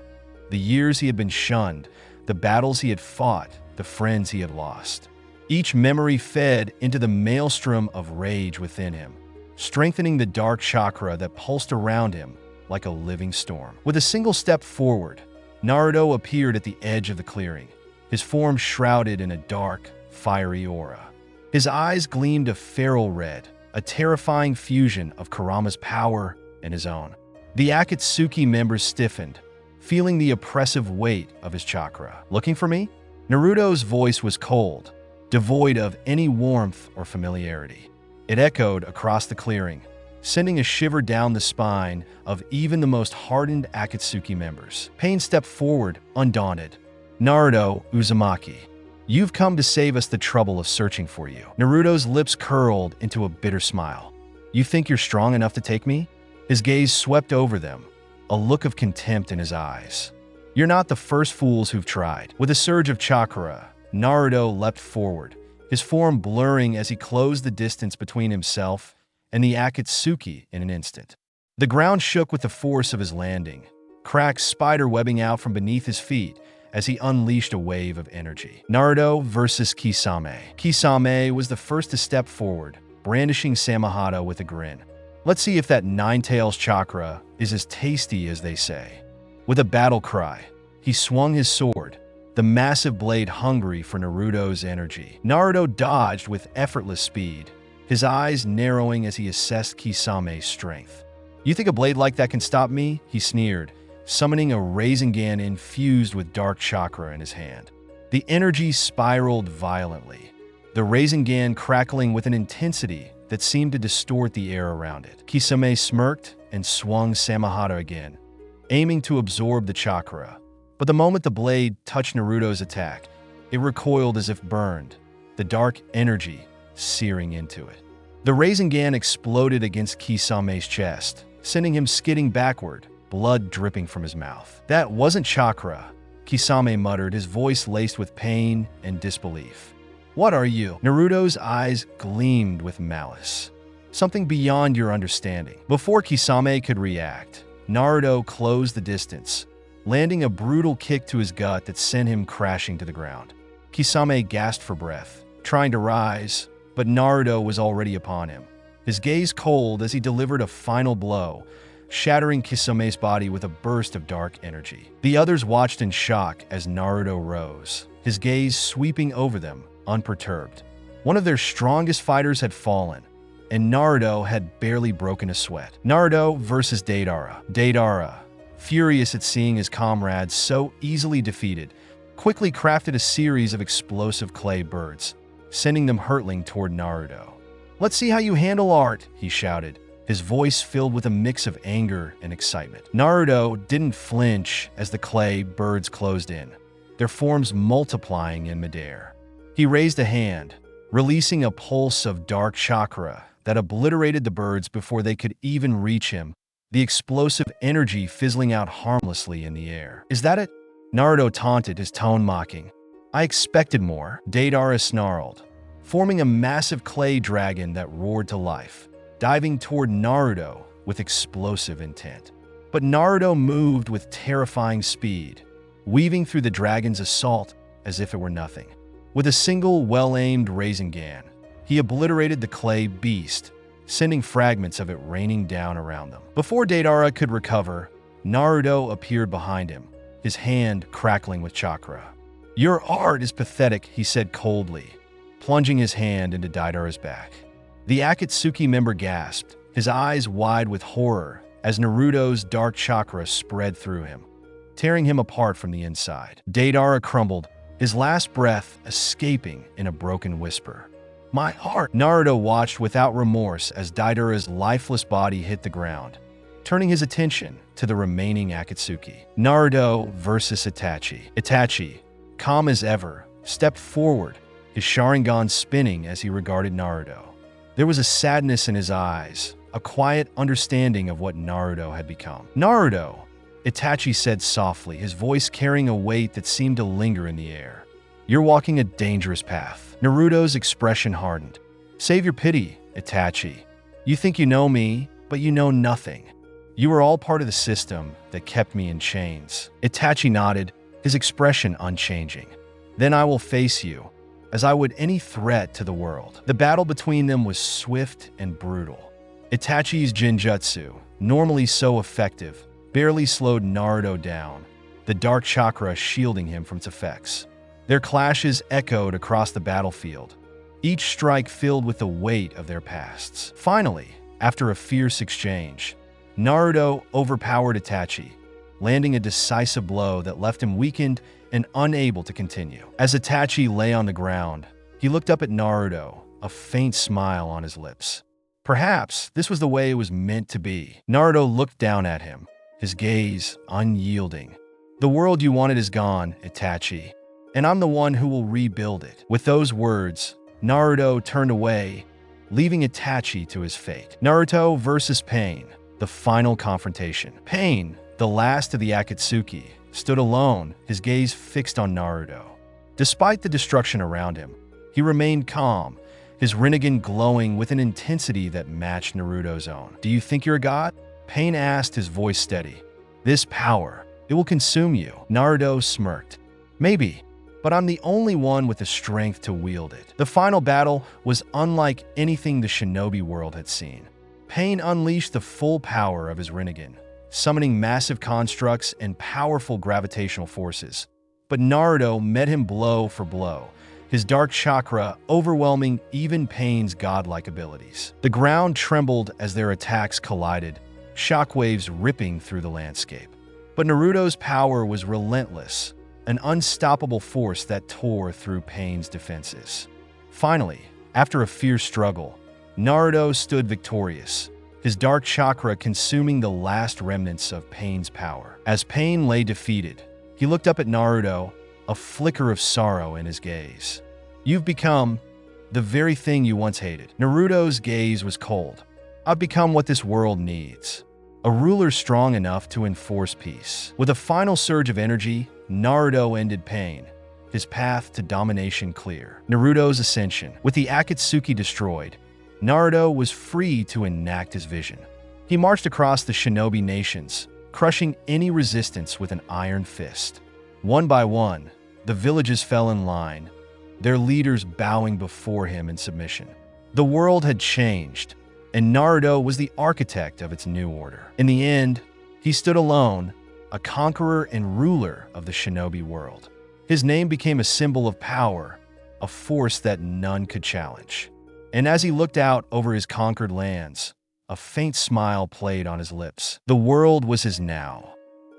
The years he had been shunned, the battles he had fought, the friends he had lost. Each memory fed into the maelstrom of rage within him, strengthening the dark chakra that pulsed around him like a living storm. With a single step forward, Naruto appeared at the edge of the clearing, his form shrouded in a dark, fiery aura. His eyes gleamed a feral red, a terrifying fusion of Kurama's power and his own. The Akatsuki members stiffened, feeling the oppressive weight of his chakra. Looking for me? Naruto's voice was cold, devoid of any warmth or familiarity. It echoed across the clearing, sending a shiver down the spine of even the most hardened Akatsuki members. Pain stepped forward, undaunted. Naruto Uzumaki, you've come to save us the trouble of searching for you. Naruto's lips curled into a bitter smile. You think you're strong enough to take me? His gaze swept over them, a look of contempt in his eyes. You're not the first fools who've tried. With a surge of chakra, Naruto leapt forward, his form blurring as he closed the distance between himself and the Akatsuki in an instant. The ground shook with the force of his landing, cracks spider-webbing out from beneath his feet as he unleashed a wave of energy. Naruto versus Kisame. Kisame was the first to step forward, brandishing Samehada with a grin. Let's see if that nine-tails chakra is as tasty as they say. With a battle cry, he swung his sword, the massive blade hungry for Naruto's energy. Naruto dodged with effortless speed, his eyes narrowing as he assessed Kisame's strength. You think a blade like that can stop me? He sneered, summoning a Rasengan infused with dark chakra in his hand. The energy spiraled violently, the Rasengan crackling with an intensity that seemed to distort the air around it. Kisame smirked and swung Samehada again, aiming to absorb the chakra. But the moment the blade touched Naruto's attack, it recoiled as if burned, the dark energy searing into it. The Rasengan exploded against Kisame's chest, sending him skidding backward, blood dripping from his mouth. That wasn't chakra, Kisame muttered, his voice laced with pain and disbelief. What are you? Naruto's eyes gleamed with malice. Something beyond your understanding. Before Kisame could react, Naruto closed the distance, landing a brutal kick to his gut that sent him crashing to the ground. Kisame gasped for breath, trying to rise, but Naruto was already upon him, his gaze cold as he delivered a final blow, shattering Kisame's body with a burst of dark energy. The others watched in shock as Naruto rose, his gaze sweeping over them, unperturbed. One of their strongest fighters had fallen, and Naruto had barely broken a sweat. Naruto versus Deidara. Deidara, furious at seeing his comrades so easily defeated, quickly crafted a series of explosive clay birds, sending them hurtling toward Naruto. Let's see how you handle art, he shouted, his voice filled with a mix of anger and excitement. Naruto didn't flinch as the clay birds closed in, their forms multiplying in midair. He raised a hand, releasing a pulse of dark chakra that obliterated the birds before they could even reach him, the explosive energy fizzling out harmlessly in the air. Is that it? Naruto taunted, his tone mocking. I expected more. Deidara snarled, forming a massive clay dragon that roared to life, diving toward Naruto with explosive intent. But Naruto moved with terrifying speed, weaving through the dragon's assault as if it were nothing. With a single well-aimed Rasengan, he obliterated the clay beast, sending fragments of it raining down around them. Before Deidara could recover, Naruto appeared behind him, his hand crackling with chakra. Your art is pathetic, he said coldly, plunging his hand into Deidara's back. The Akatsuki member gasped, his eyes wide with horror as Naruto's dark chakra spread through him. tearing him apart from the inside. Deidara crumbled, his last breath escaping in a broken whisper. "My heart!" Naruto watched without remorse as Deidara's lifeless body hit the ground, turning his attention to the remaining Akatsuki. Naruto versus Itachi. Itachi, calm as ever, stepped forward, his Sharingan spinning as he regarded Naruto. There was a sadness in his eyes, a quiet understanding of what Naruto had become. "Naruto," Itachi said softly, his voice carrying a weight that seemed to linger in the air. "You're walking a dangerous path." Naruto's expression hardened. "Save your pity, Itachi. You think you know me, but you know nothing. You were all part of the system that kept me in chains." Itachi nodded, his expression unchanging. "Then I will face you, as I would any threat to the world." The battle between them was swift and brutal. Itachi's Jinjutsu, normally so effective, barely slowed Naruto down, the dark chakra shielding him from its effects. Their clashes echoed across the battlefield, each strike filled with the weight of their pasts. Finally, after a fierce exchange, Naruto overpowered Itachi, landing a decisive blow that left him weakened and unable to continue. As Itachi lay on the ground, he looked up at Naruto, a faint smile on his lips. Perhaps this was the way it was meant to be. Naruto looked down at him, his gaze unyielding. "The world you wanted is gone, Itachi, and I'm the one who will rebuild it." With those words, Naruto turned away, leaving Itachi to his fate. Naruto versus Pain, the final confrontation. Pain, the last of the Akatsuki, stood alone, his gaze fixed on Naruto. Despite the destruction around him, he remained calm, his Rinnegan glowing with an intensity that matched Naruto's own. "Do you think you're a god?" Pain asked, his voice steady. "This power, it will consume you." Naruto smirked. "Maybe, but I'm the only one with the strength to wield it." The final battle was unlike anything the shinobi world had seen. Pain unleashed the full power of his Rinnegan, summoning massive constructs and powerful gravitational forces. But Naruto met him blow for blow, his dark chakra overwhelming even Pain's godlike abilities. The ground trembled as their attacks collided, shockwaves ripping through the landscape. But Naruto's power was relentless, an unstoppable force that tore through Pain's defenses. Finally, after a fierce struggle, Naruto stood victorious, his dark chakra consuming the last remnants of Pain's power. As Pain lay defeated, he looked up at Naruto, a flicker of sorrow in his gaze. "You've become the very thing you once hated." Naruto's gaze was cold. "I've become what this world needs. A ruler strong enough to enforce peace." With a final surge of energy, Naruto ended Pain, his path to domination clear. Naruto's ascension. With the Akatsuki destroyed, Naruto was free to enact his vision. He marched across the shinobi nations, crushing any resistance with an iron fist. One by one, the villages fell in line, their leaders bowing before him in submission. The world had changed, and Naruto was the architect of its new order. In the end, he stood alone, a conqueror and ruler of the shinobi world. His name became a symbol of power, a force that none could challenge. And as he looked out over his conquered lands, a faint smile played on his lips. The world was his now,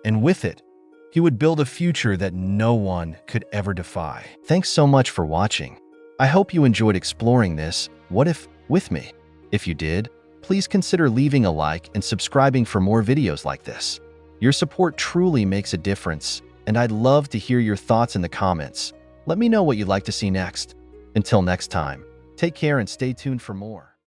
and with it, he would build a future that no one could ever defy. Thanks so much for watching. I hope you enjoyed exploring this what if with me. If you did, please consider leaving a like and subscribing for more videos like this. Your support truly makes a difference, and I'd love to hear your thoughts in the comments. Let me know what you'd like to see next. Until next time, take care and stay tuned for more.